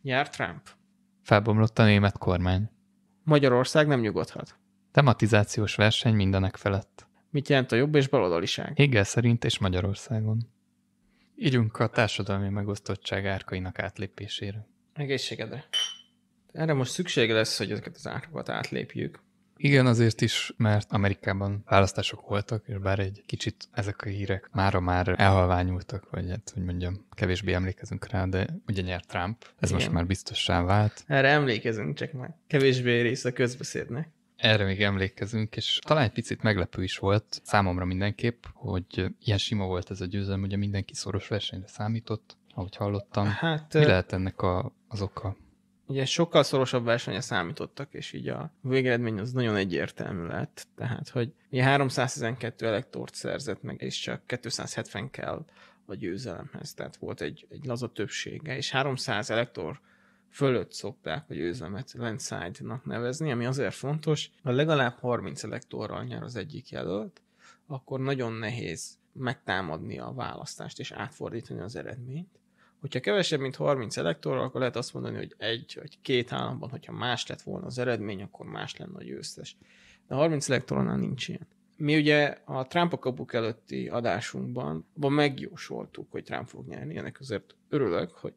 Jár Trump. Felbomlott a német kormány. Magyarország nem nyugodhat. Tematizációs verseny mindenek felett. Mit jelent a jobb és baloldaliság? Hegel szerint és Magyarországon. Írjunk a társadalmi megosztottság árkainak átlépésére. Egészségedre. Erre most szüksége lesz, hogy ezeket az árkokat átlépjük. Igen, azért is, mert Amerikában választások voltak, és bár egy kicsit ezek a hírek mára már elhalványultak, vagy hát, hogy mondjam, kevésbé emlékezünk rá, de ugye nyert Trump, ez Igen. most már biztossá vált. Erre emlékezünk, csak már kevésbé része a közbeszédnek. Erre még emlékezünk, és talán egy picit meglepő is volt számomra mindenképp, hogy ilyen sima volt ez a győzelem, ugye mindenki szoros versenyre számított, ahogy hallottam. Hát, mi lehet ennek az oka? Ugye sokkal szorosabb versenyre számítottak, és így a végeredmény az nagyon egyértelmű lett. Tehát, hogy ugye 312 elektort szerzett meg, és csak 270 kell a győzelemhez. Tehát volt egy laza többsége, és 300 elektor fölött szokták a győzelmet landslide-nak nevezni, ami azért fontos, ha legalább 30 elektorral nyer az egyik jelölt, akkor nagyon nehéz megtámadni a választást és átfordítani az eredményt. Hogyha kevesebb, mint 30 elektorral, akkor lehet azt mondani, hogy egy vagy két államban, hogyha más lett volna az eredmény, akkor más lenne a győztes. De 30 elektornál nincs ilyen. Mi ugye a Trump a kapuk előtti adásunkban megjósoltuk, hogy Trump fog nyerni. Ennek azért örülök, hogy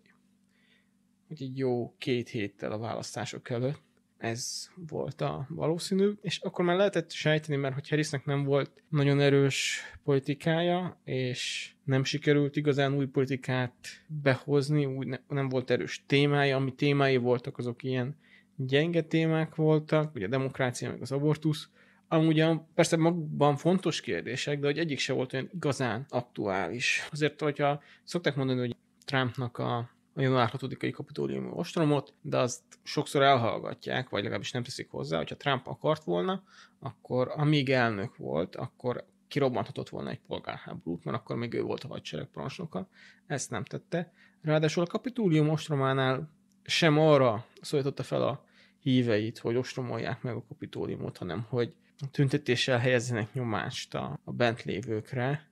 így jó 2 héttel a választások előtt ez volt a valószínű, és akkor már lehetett sejteni, mert hogy Harrisnek nem volt nagyon erős politikája, és nem sikerült igazán új politikát behozni, nem volt erős témája, ami témái voltak, azok ilyen gyenge témák voltak, ugye a demokrácia, meg az abortusz, amúgy persze magukban fontos kérdések, de hogy egyik se volt olyan igazán aktuális. Azért, hogyha szokták mondani, hogy Trumpnak a január 6-ai kapitóliumi ostromot, de azt sokszor elhallgatják, vagy legalábbis nem teszik hozzá, hogyha Trump akart volna, akkor amíg elnök volt, akkor kirobbanthatott volna egy polgárháborút, mert akkor még ő volt a hadsereg parancsnoka, ezt nem tette. Ráadásul a kapitólium ostrománál sem arra szólította fel a híveit, hogy ostromolják meg a kapitóliumot, hanem hogy tüntetéssel helyezzenek nyomást a bent lévőkre,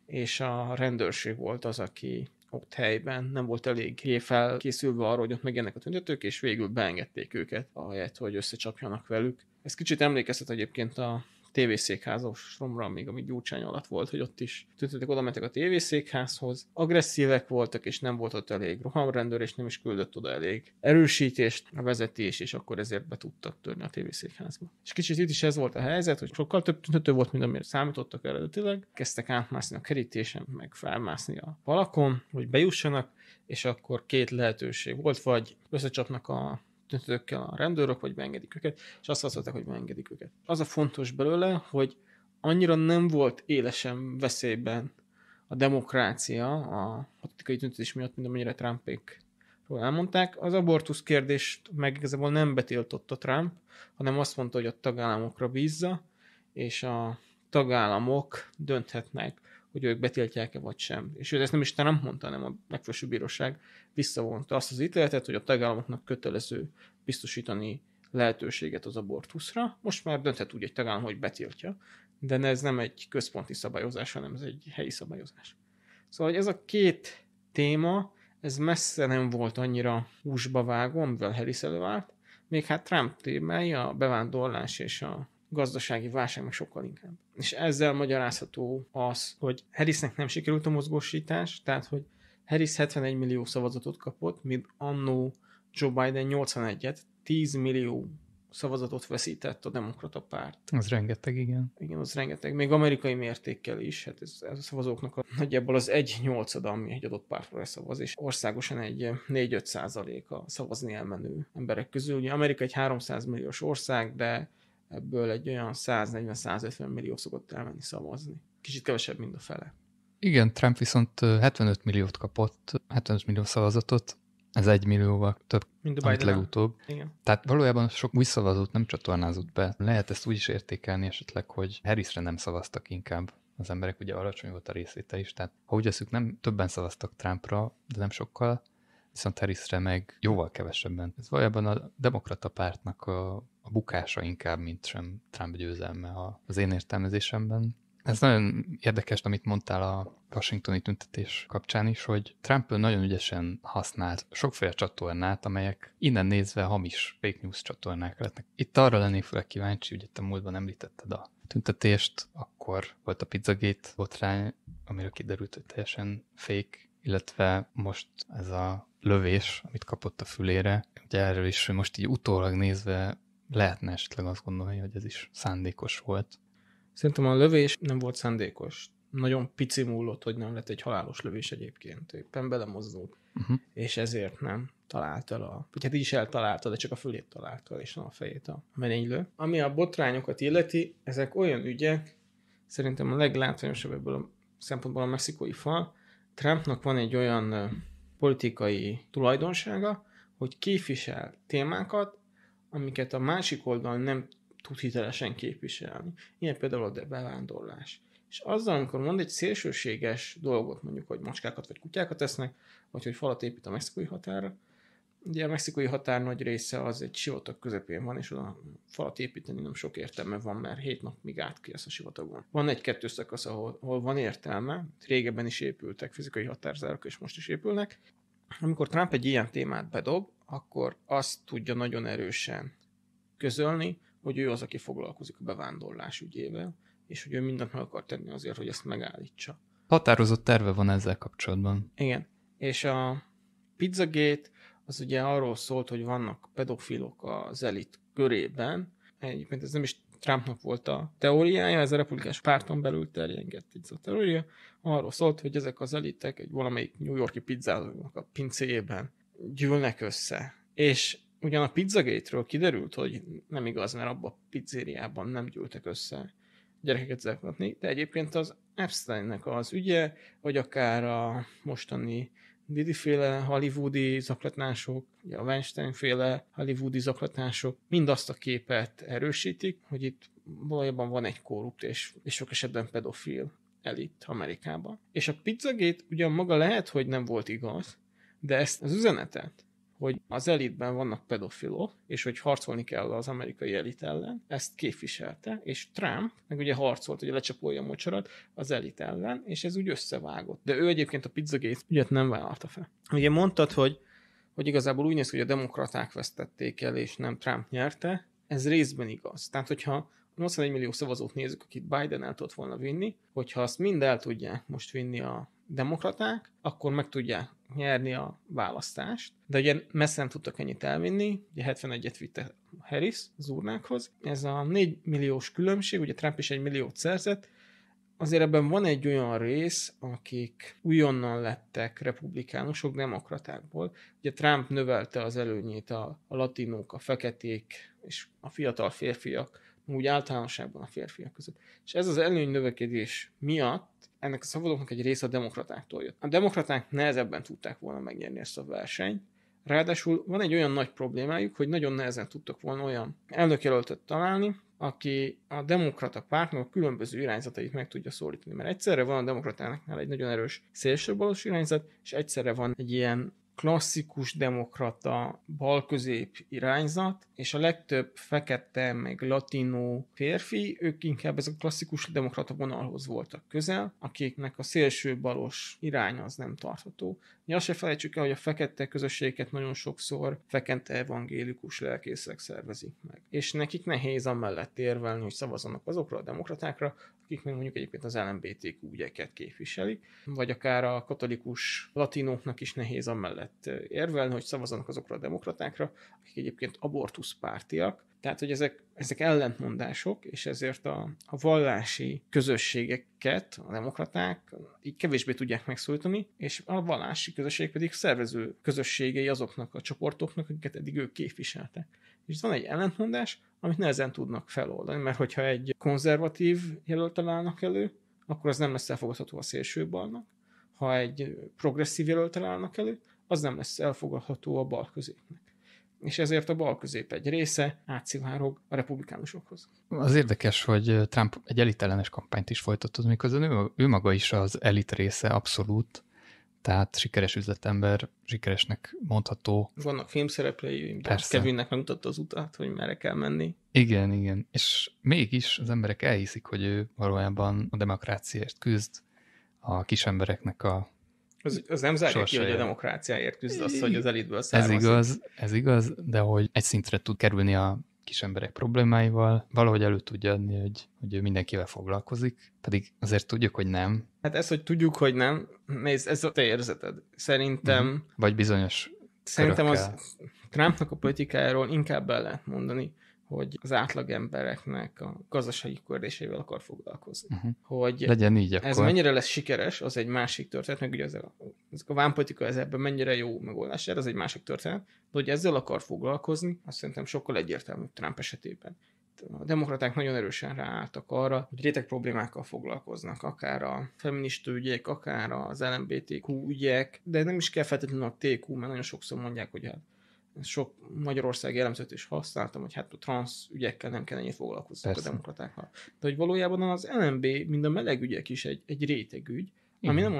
és a rendőrség volt az, aki ott helyben nem volt elég felkészülve arra, hogy ott megjelennek a tüntetők, és végül beengedték őket, ahelyett, hogy összecsapjanak velük. Ez kicsit emlékeztet egyébként a tévészékházosromra, még ami Gyurcsány alatt volt, hogy ott is tüntetők oda mentek a tévészékházhoz. Agresszívek voltak, és nem volt ott elég rohamrendőr, és nem is küldött oda elég erősítést a vezetés, és akkor ezért be tudtak törni a tévészékházba. És kicsit itt is ez volt a helyzet, hogy sokkal több tüntető volt, mint amire számítottak eredetileg. Kezdtek átmászni a kerítésen, meg felmászni a falakon, hogy bejussanak, és akkor 2 lehetőség volt, vagy összecsapnak a tüntetőkkel a rendőrök, vagy beengedik őket, és azt mondták, hogy beengedik őket. Az a fontos belőle, hogy annyira nem volt élesen veszélyben a demokrácia a politikai tüntetés miatt, mint amennyire Trumpékról elmondták. Az abortusz kérdést meg igazából nem betiltotta Trump, hanem azt mondta, hogy a tagállamokra bízza, és a tagállamok dönthetnek, hogy ők betiltják-e vagy sem. És ő ezt nem is Trump mondta, hanem a legfelsőbb bíróság visszavonta azt az ítéletet, hogy a tagállamoknak kötelező biztosítani lehetőséget az abortuszra. Most már dönthet úgy egy tagállam, hogy betiltja, de ez nem egy központi szabályozás, hanem ez egy helyi szabályozás. Szóval ez a 2 téma, ez messze nem volt annyira húsba vágó, amivel Harris előállt, még hát Trump témája, a bevándorlás és a gazdasági válság meg sokkal inkább. És ezzel magyarázható az, hogy Harrisnek nem sikerült a mozgósítás, tehát hogy Harris 71 millió szavazatot kapott, míg annó Joe Biden 81-et, 10 millió szavazatot veszített a demokrata párt. Az rengeteg, igen. Igen, az rengeteg. Még amerikai mértékkel is. Hát ez a szavazóknak nagyjából az 1/8, ami egy adott pártra szavaz, és országosan egy 4-5% a szavazni elmenő emberek közül. Ugye Amerika egy 300 milliós ország, de ebből egy olyan 140-150 millió szokott elmenni szavazni. Kicsit kevesebb, mint a fele. Igen, Trump viszont 75 milliót kapott, 75 millió szavazatot, ez 1 millióval több, mint a amit legutóbb. Igen. Tehát valójában sok új szavazót nem csatornázott be. Lehet ezt úgy is értékelni esetleg, hogy Harrisre nem szavaztak inkább az emberek, ugye alacsony volt a részvétel is, tehát ha úgy veszük, nem többen szavaztak Trumpra, de nem sokkal, viszont Harrisre meg jóval kevesebben. Ez valójában a demokrata pártnak a bukása inkább, mint sem Trump győzelme az én értelmezésemben. Ez nagyon érdekes, amit mondtál a washingtoni tüntetés kapcsán is, hogy Trump nagyon ügyesen használt sokféle csatornát, amelyek innen nézve hamis fake news csatornák lehetnek. Itt arra lennék főleg kíváncsi, hogy te múltban említetted a tüntetést, akkor volt a Pizzagate botrány, amiről kiderült, hogy teljesen fake, illetve most ez a lövés, amit kapott a fülére. Ugye erről is most így utólag nézve lehetne esetleg azt gondolni, hogy ez is szándékos volt. Szerintem a lövés nem volt szándékos. Nagyon pici múlott, hogy nem lett egy halálos lövés egyébként. Éppen belemozdult. És ezért nem talált el vagy hát így is eltalálta, de csak a fülét találta, és nem a fejét a merénylő. Ami a botrányokat illeti, ezek olyan ügyek, szerintem a leglátványosabb ebből a szempontból a mexikói fal. Trumpnak van egy olyan politikai tulajdonsága, hogy képvisel témákat, amiket a másik oldalon nem tud hitelesen képviselni. Ilyen például a bevándorlás. És azzal, amikor mond egy szélsőséges dolgot, mondjuk, hogy macskákat vagy kutyákat esznek, vagy hogy falat épít a mexikói határra, ugye a mexikói határ nagy része az egy sivatag közepén van, és oda falat építeni nem sok értelme van, mert 7 napig átkész a sivatagon. Van egy-kettő szakasz, ahol van értelme, régebben is épültek fizikai határzárak, és most is épülnek. Amikor Trump egy ilyen témát bedob, akkor azt tudja nagyon erősen közölni, hogy ő az, aki foglalkozik a bevándorlás ügyével, és hogy ő mindent meg akar tenni azért, hogy ezt megállítsa. Határozott terve van ezzel kapcsolatban. Igen, és a Pizzagate az ugye arról szólt, hogy vannak pedofilok az elit körében. Egyébként ez nem is Trumpnak volt a teóriája, ez a republikánus párton belül terjengett ez a teória. Arról szólt, hogy ezek az elitek egy valamelyik New York-i pizzázónak a pincéjében gyűlnek össze. És ugyan a Pizzagate-ről kiderült, hogy nem igaz, mert abban a pizzériában nem gyűltek össze gyerekeket zaklatni, de egyébként az Epsteinnek az ügye, vagy akár a mostani Didi-féle hollywoodi zaklatások, a Weinstein-féle hollywoodi zaklatások mind azt a képet erősítik, hogy itt valójában van egy korrupt és sok esetben pedofil elit Amerikában. És a Pizzagate ugyan maga lehet, hogy nem volt igaz, de ezt az üzenetet, hogy az elitben vannak pedofilok, és hogy harcolni kell az amerikai elit ellen, ezt képviselte, és Trump meg ugye harcolt, hogy lecsapolja a mocsarat az elit ellen, és ez úgy összevágott. De ő egyébként a Pizzagate ügyet nem vállalta fel. Ugye mondtad, hogy igazából úgy néz ki, hogy a demokraták vesztették el, és nem Trump nyerte. Ez részben igaz. Tehát, hogyha 81 millió szavazót nézzük, akit Biden el tudott volna vinni, hogyha azt mind el tudják most vinni a demokraták, akkor meg tudják nyerni a választást. De ugye messze nem tudtak ennyit elvinni, ugye 71-et vitte Harris az urnákhoz. Ez a 4 milliós különbség, ugye Trump is 1 milliót szerzett, azért ebben van egy olyan rész, akik újonnan lettek republikánusok demokratákból. Ugye Trump növelte az előnyét a latinók, a feketék és a fiatal férfiak, úgy általánosságban a férfiak között. És ez az előny növekedés miatt ennek a szavazóknak egy része a demokratáktól jött. A demokraták nehezebben tudták volna megnyerni ezt a versenyt, ráadásul van egy olyan nagy problémájuk, hogy nagyon nehezen tudtak volna olyan elnökjelöltet találni, aki a demokrata pártnak a különböző irányzatait meg tudja szólítani. Mert egyszerre van a demokratáknál egy nagyon erős szélsőbalos irányzat, és egyszerre van egy ilyen klasszikus demokrata balközép irányzat, és a legtöbb fekete, meg latinó férfi, ők inkább ez a klasszikus demokrata vonalhoz voltak közel, akiknek a szélső balos irány az nem tartható. Mi azt se felejtsük el, hogy a fekete közösségeket nagyon sokszor fekete evangélikus lelkészek szervezik meg. És nekik nehéz amellett érvelni, hogy szavazzanak azokra a demokratákra, akik meg mondjuk egyébként az LMBTQ ügyeket képviselik, vagy akár a katolikus latinóknak is nehéz amellett érvelni, hogy szavazzanak azokra a demokratákra, akik egyébként abortuszpártiak. Tehát, hogy ezek ellentmondások, és ezért a vallási közösségeket a demokraták így kevésbé tudják megszólítani, és a vallási közösség pedig szervező közösségei azoknak a csoportoknak, akiket eddig ők képviseltek. És van egy ellentmondás, amit nehezen tudnak feloldani, mert hogyha egy konzervatív jelöltel állnak elő, akkor az nem lesz elfogadható a szélsőbalnak. Ha egy progresszív jelöltel állnak elő, az nem lesz elfogadható a balközépnek. És ezért a balközép egy része átszivárog a republikánusokhoz. Az érdekes, hogy Trump egy elitellenes kampányt is folytatott, miközben ő maga is az elit része abszolút. tehát sikeres üzletember, sikeresnek mondható. Vannak filmszereplői, Kevinnek megmutatta az utat, hogy merre kell menni. Igen, igen. És mégis az emberek elhiszik, hogy ő valójában a demokráciáért küzd, a kis embereknek a az nem zárja ki, hogy a demokráciáért küzd azt, hogy az elitből származik. Ez igaz, de hogy egy szintre tud kerülni a kis emberek problémáival, valahogy elő tudja adni, hogy ő mindenkivel foglalkozik, pedig azért tudjuk, hogy nem. Hát ez, hogy tudjuk, hogy nem, nézd, ez a te érzeted. Szerintem... Vagy bizonyos Szerintem körökkel. Az Trumpnak a politikájáról inkább el lehet mondani, hogy az átlag embereknek a gazdasági kérdésével akar foglalkozni. Hogy legyen így akkor. Ez mennyire lesz sikeres, az egy másik történet, meg ugye ezek a vámpolitika ebben mennyire jó megoldás, az egy másik történet, de hogy ezzel akar foglalkozni, azt szerintem sokkal egyértelműbb Trump esetében. A demokraták nagyon erősen ráálltak arra, hogy réteg problémákkal foglalkoznak, akár a feminista ügyek, akár az LMBTQ ügyek, de nem is kell feltétlenül a TQ, mert nagyon sokszor mondják, hogy hát sok Magyarország elemzőt is használtam, hogy hát a transz ügyekkel nem kell ennyit foglalkozni a demokratákkal. De hogy valójában az LMB, mind a meleg ügyek is egy rétegügy, ami nem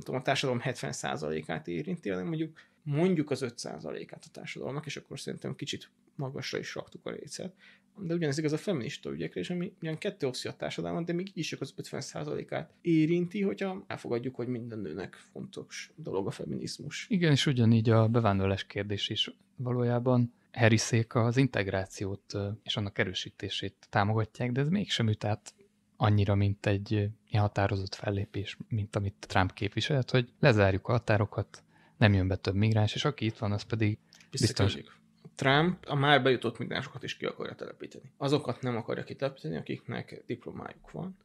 a társadalom 70%-át érinti, hanem mondjuk az 5%-át a társadalomnak, és akkor szerintem kicsit magasra is raktuk a récet. De ugyanez igaz a feminista ügyekre, és ami ugyan ketté osztja a társadalmat, de még így is csak az 50%-át érinti, hogyha elfogadjuk, hogy minden nőnek fontos dolog a feminizmus. Igen, és ugyanígy a bevándorlás kérdés is valójában Harrisék az integrációt és annak erősítését támogatják, de ez mégsem üt át annyira, mint egy ilyen határozott fellépés, mint amit Trump képviselt, hogy lezárjuk a határokat, nem jön be több migráns, és aki itt van, az pedig biztos. Trump a már bejutott migránsokat is ki akarja telepíteni. Azokat nem akarja kitelepíteni, akiknek diplomájuk van,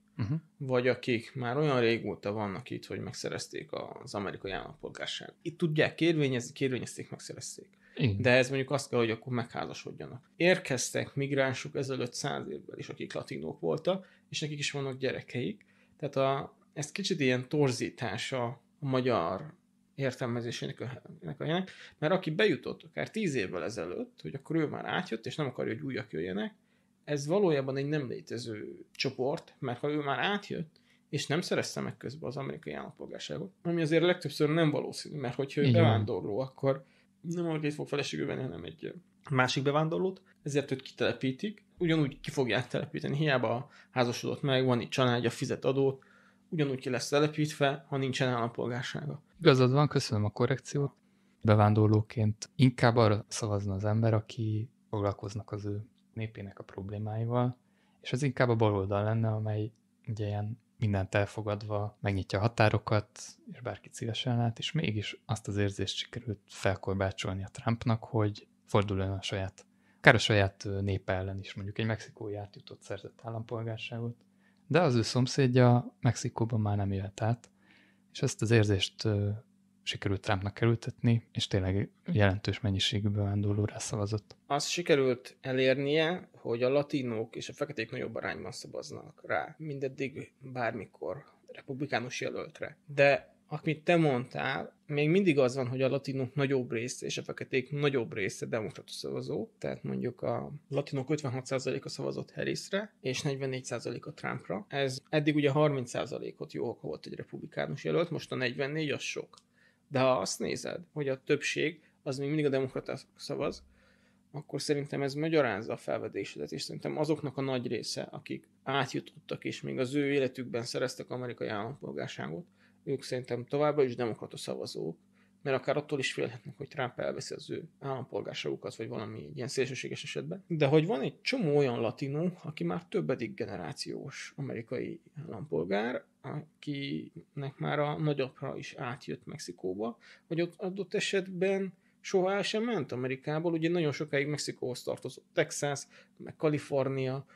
vagy akik már olyan régóta vannak itt, hogy megszerezték az amerikai állampolgárságot. Itt tudják kérvényezték, megszerezték. De ez mondjuk azt kell, hogy akkor megházasodjanak. Érkeztek migránsok ezelőtt 100 évvel is, akik latinok voltak, és nekik is vannak gyerekeik. Tehát ez kicsit ilyen torzítása a magyar értelmezésének a helynek, mert aki bejutott akár 10 évvel ezelőtt, hogy akkor ő már átjött, és nem akarja, hogy újak jöjjenek, ez valójában egy nem létező csoport, mert ha ő már átjött, és nem szerezte meg közben az amerikai állampolgárságot, ami azért legtöbbször nem valószínű, mert hogyha ő bevándorló, akkor nem arra fog feleségül venni, hanem egy másik bevándorlót, ezért őt kitelepítik, ugyanúgy ki fogják telepíteni, hiába házasodott meg, van itt családja, fizet adót, ugyanúgy ki lesz telepítve, ha nincsen állampolgársága. Igazad van, köszönöm a korrekciót. Bevándorlóként inkább arra szavazna az ember, aki foglalkoznak az ő népének a problémáival, és ez inkább a baloldal lenne, amely ugye ilyen mindent elfogadva megnyitja a határokat, és bárkit szívesen lát, és mégis azt az érzést sikerült felkorbácsolni a Trumpnak, hogy forduljon akár a saját népe ellen is, mondjuk egy mexikói átjutott szerzett állampolgárságot, de az ő szomszédja Mexikóban már nem élt át, és ezt az érzést sikerült Trumpnak elültetni, és tényleg jelentős mennyiségű bevándorlóra szavazott. Azt sikerült elérnie, hogy a latinok és a feketék nagyobb arányban szavaznak rá, mindeddig bármikor republikánus jelöltre. De amit te mondtál, még mindig az van, hogy a latinok nagyobb része és a feketék nagyobb része demokrata szavazó, tehát mondjuk a latinok 56%-a szavazott Harrisre, és 44%-a Trumpra. Ez eddig ugye 30%-ot jó volt egy republikánus jelölt, most a 44 az sok. De ha azt nézed, hogy a többség az még mindig a demokrata szavaz, akkor szerintem ez magyarázza a felvedésedet, és szerintem azoknak a nagy része, akik átjutottak, és még az ő életükben szereztek amerikai állampolgárságot, ők szerintem továbbra is demokrata szavazók, mert akár attól is félhetnek, hogy Trump elveszi az ő állampolgárságukat, vagy valami ilyen szélsőséges esetben. De hogy van egy csomó olyan latinó, aki már többedik generációs amerikai állampolgár, akinek már a nagyapja is átjött Mexikóba, vagy ott adott esetben soha el sem ment Amerikából, ugye nagyon sokáig Mexikóhoz tartozott Texas, meg Kalifornia,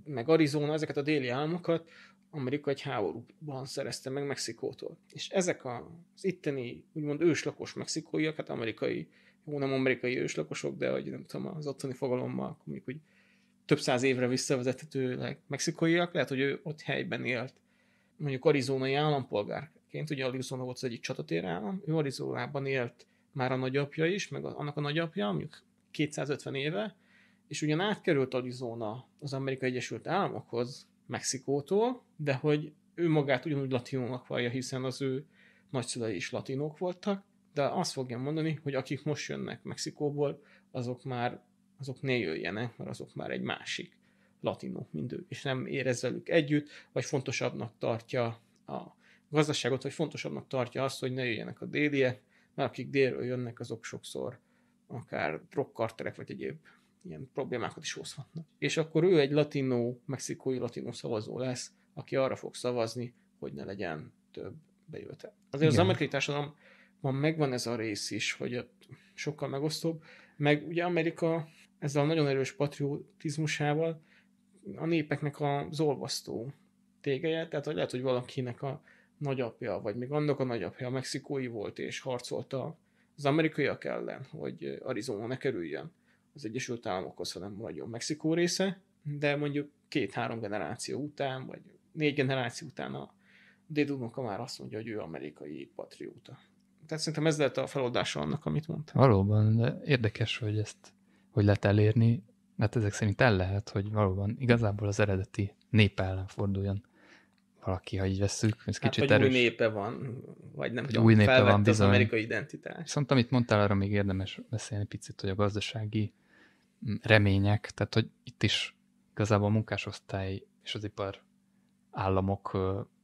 meg Arizona, ezeket a déli államokat Amerika egy háborúban szerezte meg Mexikótól. És ezek az itteni, úgymond őslakos mexikóiak, hát amerikai, nem amerikai őslakosok, de hogy nem tudom, az otthoni fogalommal, mondjuk úgy több száz évre visszavezethetőleg mexikóiak, lehet, hogy ő ott helyben élt, mondjuk arizonai állampolgárként, ugye Arizona volt az egyik csatatér állam, ő Arizonában élt már a nagyapja is, meg annak a nagyapja, mondjuk 250 éve, és ugyan átkerült Arizona az Amerikai Egyesült Államokhoz Mexikótól, de hogy ő magát ugyanúgy latinónak vallja, hiszen az ő nagyszülei is latinok voltak, de azt fogja mondani, hogy akik most jönnek Mexikóból, azok ne jöjjenek, mert azok már egy másik latinok, mint ő, és nem érez velük együtt, vagy fontosabbnak tartja a gazdaságot, vagy fontosabbnak tartja azt, hogy ne jöjjenek a déliek, mert akik délről jönnek, azok sokszor akár drogkarterek, vagy egyéb ilyen problémákat is hozhatnak. És akkor ő egy mexikói latinó szavazó lesz, aki arra fog szavazni, hogy ne legyen több bejövetel. Azért az amerikai társadalomban megvan ez a rész is, hogy sokkal megosztóbb, meg ugye Amerika ezzel a nagyon erős patriotizmusával a népeknek az olvasztó tégeje, tehát hogy lehet, hogy valakinek a nagyapja, vagy még annak a nagyapja mexikói volt, és harcolta az amerikaiak ellen, hogy Arizona ne kerüljön az Egyesült Államokhoz, hanem maradjon Mexikó része, de mondjuk 2-3 generáció után, vagy 4 generáció után a dédunoka már azt mondja, hogy ő amerikai patrióta. Tehát szerintem ez lehet a feloldása annak, amit mondtam. Valóban, de érdekes, hogy ezt hogy lehet elérni, mert ezek szerint el lehet, hogy valóban igazából az eredeti nép ellen forduljon valaki, ha így vesszük. Ez kicsit vagy erős. Új népe van, vagy nem tudom, új népe felvette van, bizony. Az amerikai identitás. Viszont amit mondtál, arra még érdemes beszélni picit, hogy a gazdasági remények, tehát hogy itt is igazából a munkásosztály és az ipar államok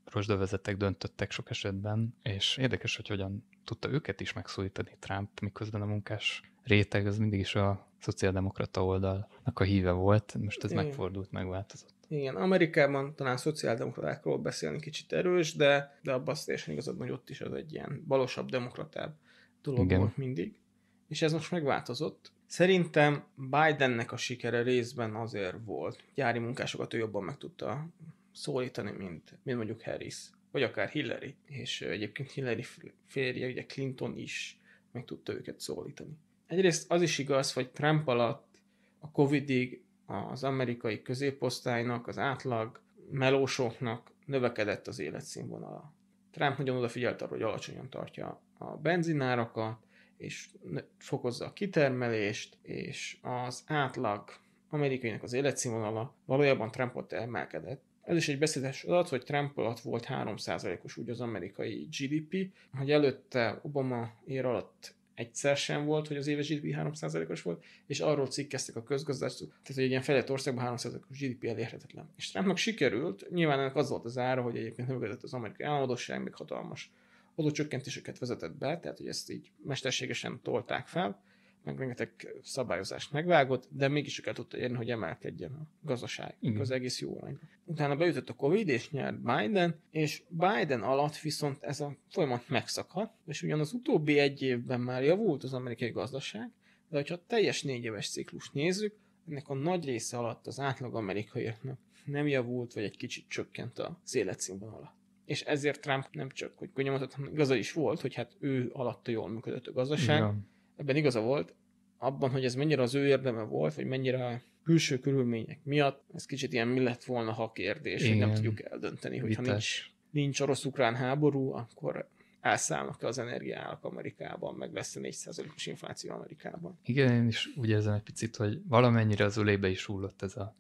rozsdavezetek döntöttek sok esetben, és érdekes, hogy hogyan tudta őket is megszólítani Trump, miközben a munkás réteg az mindig is a szociáldemokrata oldalnak a híve volt, most ez megfordult, megváltozott. Igen, Amerikában talán szociáldemokratákról beszélni kicsit erős, de abban azt teljesen igazad, hogy ott is az egy ilyen balosabb, demokratább dolog volt mindig. És ez most megváltozott. Szerintem Bidennek a sikere részben azért volt. Gyári munkásokat ő jobban meg tudta szólítani, mint mondjuk Harris, vagy akár Hillary. És egyébként Hillary férje, ugye Clinton is meg tudta őket szólítani. Egyrészt az is igaz, hogy Trump alatt a Covidig az amerikai középosztálynak, az átlag melósoknak növekedett az életszínvonala. Trump nagyon odafigyelt arra, hogy alacsonyan tartja a benzinárakat, és fokozza a kitermelést, és az átlag amerikainak az életszínvonala valójában Trump alatt emelkedett. Ez is egy beszédes adat, hogy Trump alatt volt 3%-os úgy az amerikai GDP, hogy előtte Obama ér alatt egyszer sem volt, hogy az éves GDP 3%-os volt, és arról cikkeztek a közgazdászok, tehát hogy egy ilyen fejlett országban 3%-os GDP elérhetetlen. És Trumpnak sikerült, nyilván ennek az volt az ára, hogy egyébként növekedett az amerikai államadósság, még hatalmas adócsökkentéseket vezetett be, tehát hogy ezt így mesterségesen tolták fel, meg rengeteg szabályozást megvágott, de mégis el tudta érni, hogy emelkedjen a gazdaság az egész jó arányba. Utána beütött a Covid, és nyert Biden, és Biden alatt viszont ez a folyamat megszakadt, és ugyan az utóbbi 1 évben már javult az amerikai gazdaság, de hogyha teljes 4 éves ciklust nézzük, ennek a nagy része alatt az átlag amerikaiaknak nem javult, vagy egy kicsit csökkent az életszínvonala. És ezért Trump nem csak, hogy könnyen mondhatom, igaza is volt, hogy hát ő alatta jól működött a gazdaság. Ja. Ebben igaza volt, abban, hogy ez mennyire az ő érdeme volt, vagy mennyire a külső körülmények miatt, ez kicsit ilyen mi lett volna, ha kérdés, igen, hogy nem tudjuk eldönteni, hogyha nincs orosz-ukrán háború, akkor elszállnak az energiárak Amerikában, meg lesz 4%-os infláció Amerikában. Igen, én is úgy érzem egy picit, hogy valamennyire az ölébe is hullott ez a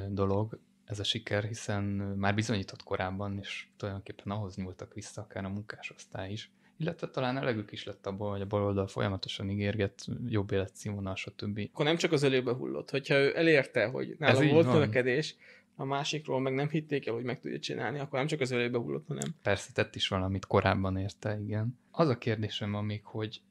dolog, ez a siker, hiszen már bizonyított korábban, és tulajdonképpen ahhoz nyúltak vissza akár a munkásosztály is, illetve talán elegük is lett abból, hogy a baloldal folyamatosan ígérget jobb életszínvonal, stb. Akkor nem csak az előbe hullott, hogyha ő elérte, hogy nála volt növekedés, a másikról meg nem hitték el, hogy meg tudja csinálni, akkor nem csak az előbe hullott, hanem... Persze tett is valamit korábban érte, igen. Az a kérdésem amíg, hogy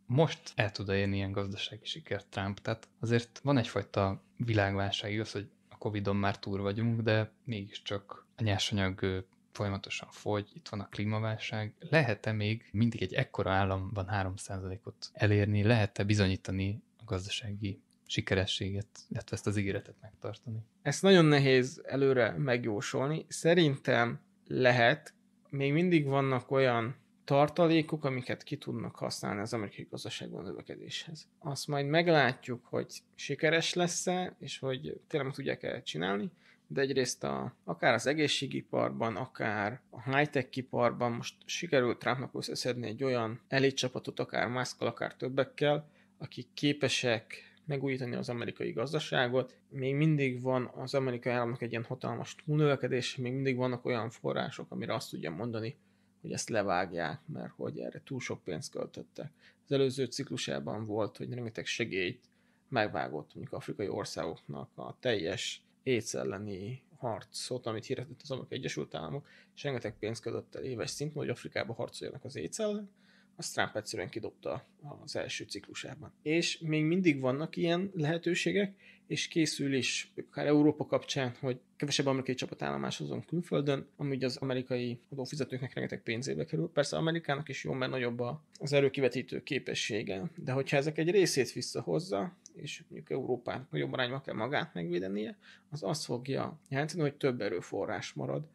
most el tud érni ilyen gazdasági sikert Trump, tehát azért van egyfajta világválság, igaz, hogy a Covid-on már túl vagyunk, de mégiscsak a nyersanyag folyamatosan fogy, itt van a klímaválság. Lehet-e még mindig egy ekkora államban 3%-ot elérni? Lehet-e bizonyítani a gazdasági sikerességet, illetve ezt az ígéretet megtartani? Ezt nagyon nehéz előre megjósolni. Szerintem lehet. Még mindig vannak olyan tartalékok, amiket ki tudnak használni az amerikai gazdaságban növekedéshez. Azt majd meglátjuk, hogy sikeres lesz-e, és hogy tényleg tudják-e csinálni, de egyrészt akár az egészségiparban, akár a high-tech iparban most sikerült Trumpnak összeszedni egy olyan elitcsapatot, akár Muskkal, akár többekkel, akik képesek megújítani az amerikai gazdaságot. Még mindig van az amerikai államnak egy ilyen hatalmas túlnövekedés, még mindig vannak olyan források, amire azt tudja mondani, hogy ezt levágják, mert hogy erre túl sok pénzt költöttek. Az előző ciklusában volt, hogy rengeteg segélyt megvágott mondjuk afrikai országoknak a teljes AIDS elleni harcot, amit hirdetett az Amerikai Egyesült Államok, és rengeteg pénzt költött el éves szinten, hogy Afrikába harcoljanak az AIDS ellen, azt Trump egyszerűen kidobta az első ciklusában. És még mindig vannak ilyen lehetőségek, és készül is, akár Európa kapcsán, hogy kevesebb amerikai csapat állomásozzon külföldön, ami az amerikai adófizetőknek rengeteg pénzébe kerül. Persze Amerikának is jó, mert nagyobb az erőkivetítő képessége, de hogyha ezek egy részét visszahozza, és mondjuk Európának nagyobb arányban kell magát megvédenie, az azt fogja jelenteni, hogy több erőforrás marad.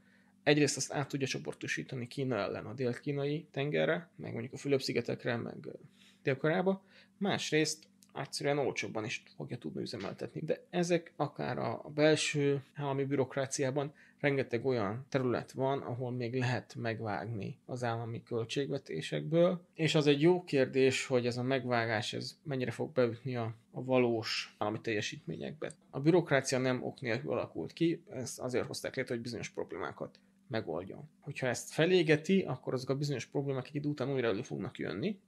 Egyrészt azt át tudja csoportosítani Kína ellen a dél-kínai tengerre, meg mondjuk a Fülöp-szigetekre, meg Dél-Koreába. Másrészt egyszerűen olcsóbban is fogja tudni üzemeltetni. De ezek akár a belső állami bürokráciában rengeteg olyan terület van, ahol még lehet megvágni az állami költségvetésekből. És az egy jó kérdés, hogy ez a megvágás ez mennyire fog beütni a valós állami teljesítményekbe. A bürokrácia nem ok nélkül alakult ki, ezt azért hozták létre, hogy bizonyos problémákat megoldjon. Hogyha ezt felégeti, akkor azok a bizonyos problémák egy idő után újra elő fognak jönni,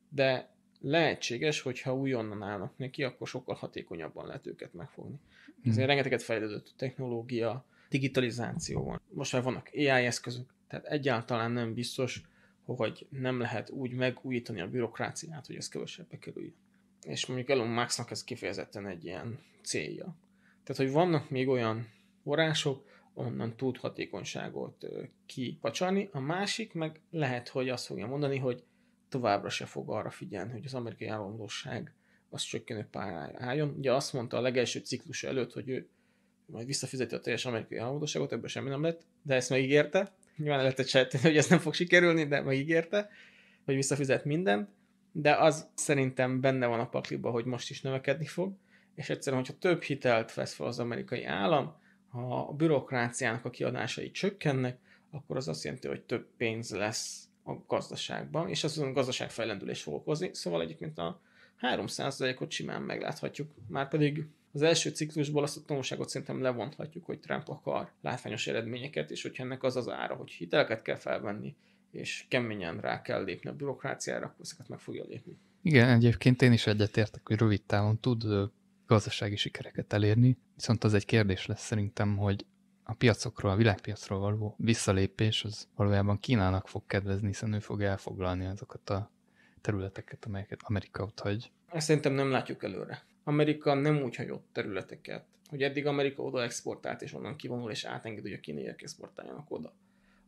de lehetséges, hogyha újonnan állnak neki, akkor sokkal hatékonyabban lehet őket megfogni. Ezért rengeteget fejlődött a technológia, digitalizáció van. Most már vannak AI eszközök, tehát egyáltalán nem biztos, hogy nem lehet úgy megújítani a bürokráciát, hogy ez kevesebbe kerüljön. És mondjuk Elon Musknak ez kifejezetten egy ilyen célja. Tehát, hogy vannak még olyan források, onnan tud hatékonyságot kipacsalni, a másik meg lehet, hogy azt fogja mondani, hogy továbbra se fog arra figyelni, hogy az amerikai állandóság az csökkenő pályára álljon. Ugye azt mondta a legelső ciklus előtt, hogy ő majd visszafizeti a teljes amerikai állandóságot, ebből semmi nem lett, de ezt megígérte. Nyilván lehetett sejteni, hogy ez nem fog sikerülni, de megígérte, hogy visszafizet mindent, de az szerintem benne van a pakliba, hogy most is növekedni fog, és egyszerűen, hogyha több hitelt vesz fel az amerikai állam, ha a bürokráciának a kiadásai csökkennek, akkor az azt jelenti, hogy több pénz lesz a gazdaságban, és az gazdaságfejlendülés fog okozni, szóval egyébként a 3%-ot simán megláthatjuk, márpedig az első ciklusból azt a tanulságot szerintem levonhatjuk, hogy Trump akar látványos eredményeket, és hogyha ennek az az ára, hogy hiteleket kell felvenni, és keményen rá kell lépni a bürokráciára, akkor ezeket meg fogja lépni. Igen, egyébként én is egyetértek, hogy rövid távon tud gazdasági sikereket elérni, viszont az egy kérdés lesz szerintem, hogy a piacokról, a világpiacról való visszalépés az valójában Kínának fog kedvezni, hiszen ő fog elfoglalni azokat a területeket, amelyeket Amerika ott hagy. Ezt szerintem nem látjuk előre. Amerika nem úgy hagyott területeket, hogy eddig Amerika oda exportált, és onnan kivonul, és átenged, hogy a kínaiak exportáljanak oda.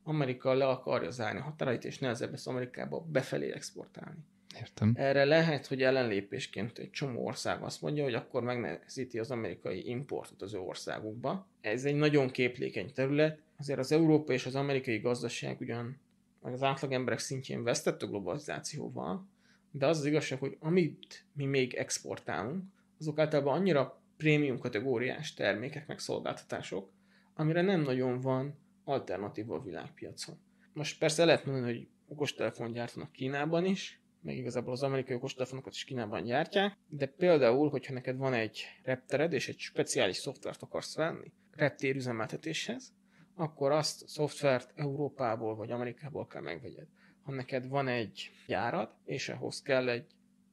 Amerika le akarja zárni a határait, és nehezebb lesz Amerikába befelé exportálni. Értem. Erre lehet, hogy ellenlépésként egy csomó ország azt mondja, hogy akkor megnehezíti az amerikai importot az ő országukba. Ez egy nagyon képlékeny terület, azért az európai és az amerikai gazdaság ugyan az átlag emberek szintjén vesztett a globalizációval, de az igazság, hogy amit mi még exportálunk, azok általában annyira prémium kategóriás termékek meg szolgáltatások, amire nem nagyon van alternatíva a világpiacon. Most persze lehet mondani, hogy okostelefon gyártanak Kínában is, meg igazából az amerikai okostelefonokat is Kínában gyártják, de például, hogyha neked van egy reptered és egy speciális szoftvert akarsz venni reptérüzemeltetéshez, akkor azt a szoftvert Európából vagy Amerikából kell megvegyed. Ha neked van egy gyárad, és ahhoz kell egy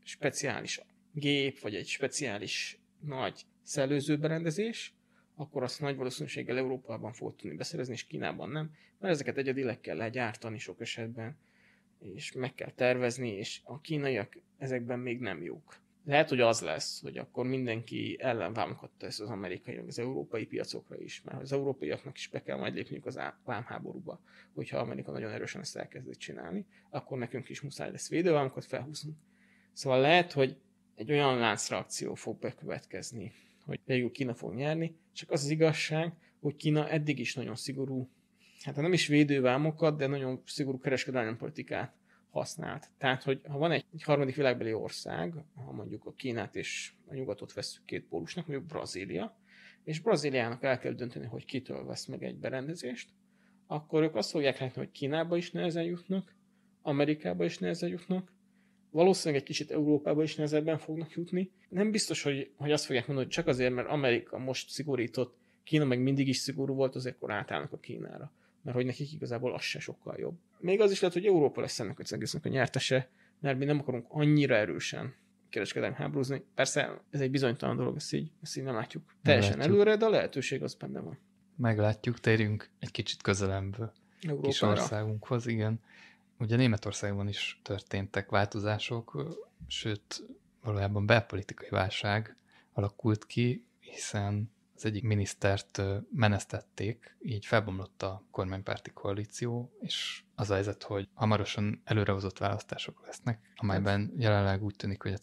speciális gép, vagy egy speciális nagy szellőzőberendezés, akkor azt nagy valószínűséggel Európában fogod tudni beszerezni, és Kínában nem, mert ezeket egyedileg kell legyártani sok esetben, és meg kell tervezni, és a kínaiak ezekben még nem jók. Lehet, hogy az lesz, hogy akkor mindenki ellenvámokat tesz az amerikai, az európai piacokra is, mert az európaiaknak is be kell majd lépniük az vámháborúba, hogyha Amerika nagyon erősen ezt elkezdi csinálni, akkor nekünk is muszáj lesz védővámokat felhúzni. Szóval lehet, hogy egy olyan láncreakció fog bekövetkezni, hogy végül Kína fog nyerni, csak az az igazság, hogy Kína eddig is nagyon szigorú, hát nem is védővámokat, de nagyon szigorú kereskedelmi politikát használt. Tehát, hogy ha van egy harmadik világbeli ország, ha mondjuk a Kínát és a nyugatot vesszük két pólusnak, mondjuk Brazília, és Brazíliának el kell dönteni, hogy kitől vesz meg egy berendezést, akkor ők azt fogják látni, hogy Kínába is nehezen jutnak, Amerikába is nehezen jutnak, valószínűleg egy kicsit Európába is nehezebben fognak jutni. Nem biztos, hogy azt fogják mondani, hogy csak azért, mert Amerika most szigorított, Kína meg mindig is szigorú volt, azért akkor átállnak a Kínára. Mert hogy nekik igazából az se sokkal jobb. még az is lehet, hogy Európa lesz ennek az egésznek a nyertese, mert mi nem akarunk annyira erősen kereskedelmi háborúzni. Persze ez egy bizonytalan dolog, ezt így nem látjuk teljesen előre, de a lehetőség az benne van. Meglátjuk, térjünk egy kicsit közelebb kis országunkhoz, igen. Ugye Németországban is történtek változások, sőt, valójában belpolitikai válság alakult ki, hiszen az egyik minisztert menesztették, így felbomlott a kormánypárti koalíció, és az a helyzet, hogy hamarosan előrehozott választások lesznek, amelyben jelenleg úgy tűnik, hogy a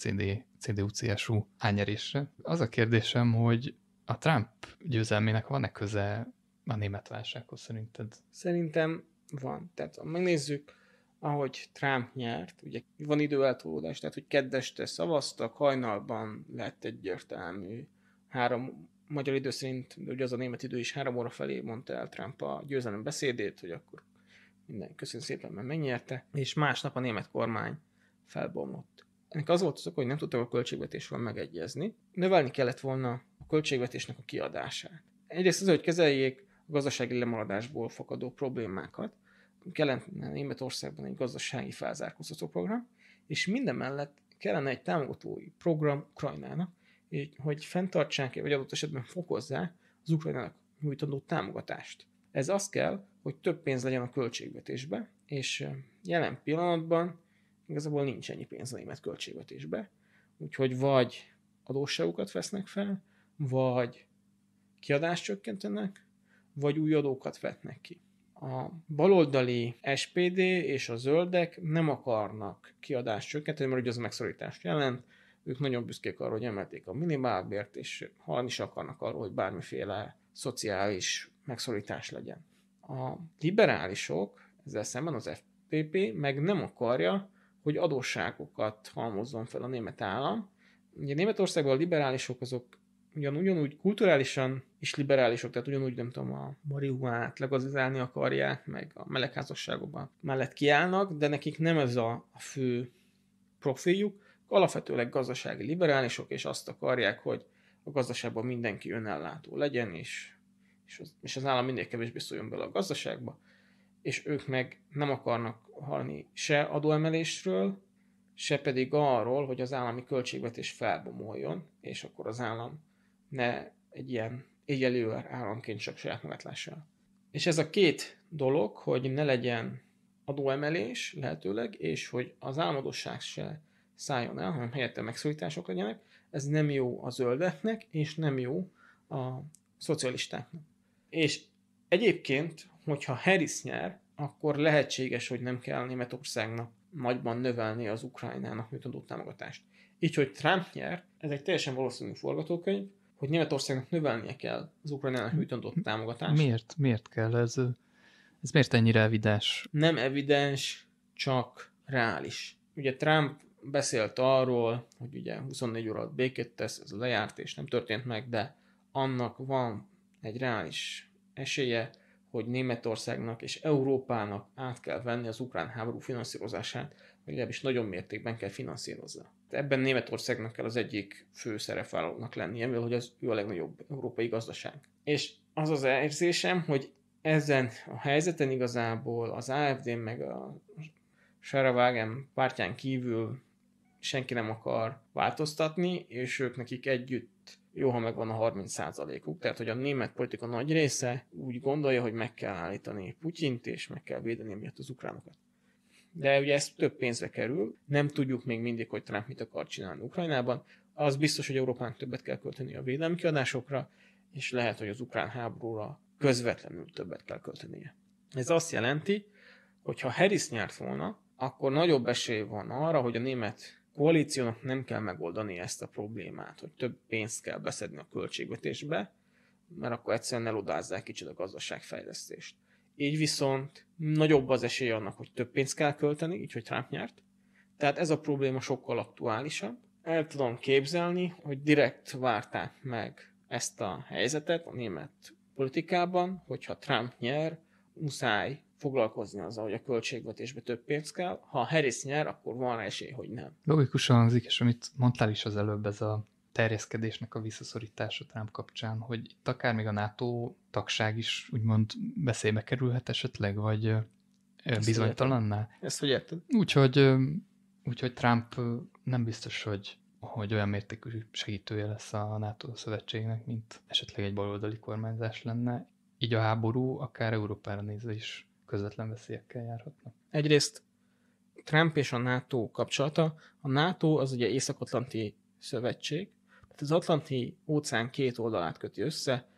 CDU-CSU ányerésre. Az a kérdésem, hogy a Trump győzelmének van-e köze a német válsághoz szerinted? Szerintem van. Tehát ha megnézzük, ahogy Trump nyert, ugye van időeltolódás, tehát hogy kedd este szavaztak, hajnalban lett egyértelmű. Magyar idő szerint, de ugye az a német idő is 3 óra felé mondta el Trump a győzelem beszédét, hogy akkor minden köszönjük szépen, mert megnyerte, és másnap a német kormány felbomlott. Ennek az volt az ok, hogy nem tudtak a költségvetésről megegyezni. Növelni kellett volna a költségvetésnek a kiadását. Egyrészt az, hogy kezeljék a gazdasági lemaradásból fakadó problémákat, kellene Németországban egy gazdasági felzárkóztató program, és minden mellett kellene egy támogatói program Ukrajnának, hogy fenntartsák, vagy adott esetben fokozzák az Ukrajnának nyújtandó támogatást. Ez az kell, hogy több pénz legyen a költségvetésbe, és jelen pillanatban igazából nincs ennyi pénz a német költségvetésbe, úgyhogy vagy adósságokat vesznek fel, vagy kiadást csökkentenek, vagy új adókat vetnek ki. A baloldali SPD és a zöldek nem akarnak kiadást csökkenteni, mert ugye az megszorítást jelent. Ők nagyon büszkék arra, hogy emelték a minimálbért, és hallani is akarnak arról, hogy bármiféle szociális megszorítás legyen. A liberálisok, ezzel szemben az FDP meg nem akarja, hogy adósságokat halmozzon fel a német állam. Ugye Németországban a liberálisok azok ugyanúgy kulturálisan is liberálisok, tehát ugyanúgy nem tudom, a marihuánát legalizálni akarják, meg a melegházasságokban mellett kiállnak, de nekik nem ez a fő profiljuk, alapvetőleg gazdasági liberálisok, és azt akarják, hogy a gazdaságban mindenki önellátó legyen, és az állam minél kevésbé szóljon bele a gazdaságba, és ők meg nem akarnak hallani se adóemelésről, se pedig arról, hogy az állami költségvetés felbomoljon, és akkor az állam ne egy ilyen égyelő államként csak saját magát lássa el. És ez a két dolog, hogy ne legyen adóemelés lehetőleg, és hogy az államadósság se szálljon el, hanem helyette megszorítások legyenek, ez nem jó a zöldeknek, és nem jó a szocialistáknak. És egyébként, hogyha Harris nyer, akkor lehetséges, hogy nem kell Németországnak nagyban növelni az Ukrajnának nyújtandó támogatást. Így, hogy Trump nyer, ez egy teljesen valószínű forgatókönyv, hogy Németországnak növelnie kell az Ukrajnának nyújtandó támogatást. Miért kell ez miért ennyire evidens? Nem evidens, csak reális. Ugye Trump beszélt arról, hogy ugye 24 óra alatt békét tesz, ez lejárt és nem történt meg, de annak van egy reális esélye, hogy Németországnak és Európának át kell venni az ukrán háború finanszírozását, vagy legalábbis nagyon mértékben kell finanszírozza. Ebben Németországnak kell az egyik fő szerepvállalónak lennie, mivel hogy az ő a legnagyobb európai gazdaság. És az az érzésem, hogy ezen a helyzeten igazából az AfD meg a Sarah Wagen pártján kívül senki nem akar változtatni, és ők nekik együtt jó, ha megvan a 30%-uk. Tehát, hogy a német politika nagy része úgy gondolja, hogy meg kell állítani Putyint, és meg kell védeni miatt az ukránokat. De ugye ez több pénzbe kerül, nem tudjuk még mindig, hogy Trump mit akar csinálni Ukrajnában. Az biztos, hogy Európának többet kell költeni a védelmi kiadásokra, és lehet, hogy az ukrán háborúra közvetlenül többet kell költenie. Ez azt jelenti, hogy ha Harris nyert volna, akkor nagyobb esély van arra, hogy a német koalíciónak nem kell megoldani ezt a problémát, hogy több pénzt kell beszedni a költségvetésbe, mert akkor egyszerűen elodázzák kicsit a gazdaságfejlesztést. Így viszont nagyobb az esély annak, hogy több pénzt kell költeni, így hogy Trump nyert. Tehát ez a probléma sokkal aktuálisabb. El tudom képzelni, hogy direkt várták meg ezt a helyzetet a német politikában, hogyha Trump nyer, muszáj foglalkozni azzal, hogy a költségvetésbe több pénz kell. Ha Harris nyer, akkor van esély, hogy nem. Logikusan hangzik, és amit mondtál is az előbb, ez a terjeszkedésnek a visszaszorítása Trump kapcsán, hogy itt akár még a NATO tagság is úgymond veszélybe kerülhet esetleg, vagy bizonytalanná. Ezt hogy érted? Úgyhogy Trump nem biztos, hogy olyan mértékű segítője lesz a NATO szövetségnek, mint esetleg egy baloldali kormányzás lenne. Így a háború akár Európára nézve is közvetlen veszélyekkel járhatnak. Egyrészt Trump és a NATO kapcsolata. A NATO az ugye Észak-Atlanti Szövetség, tehát az Atlanti óceán két oldalát köti össze.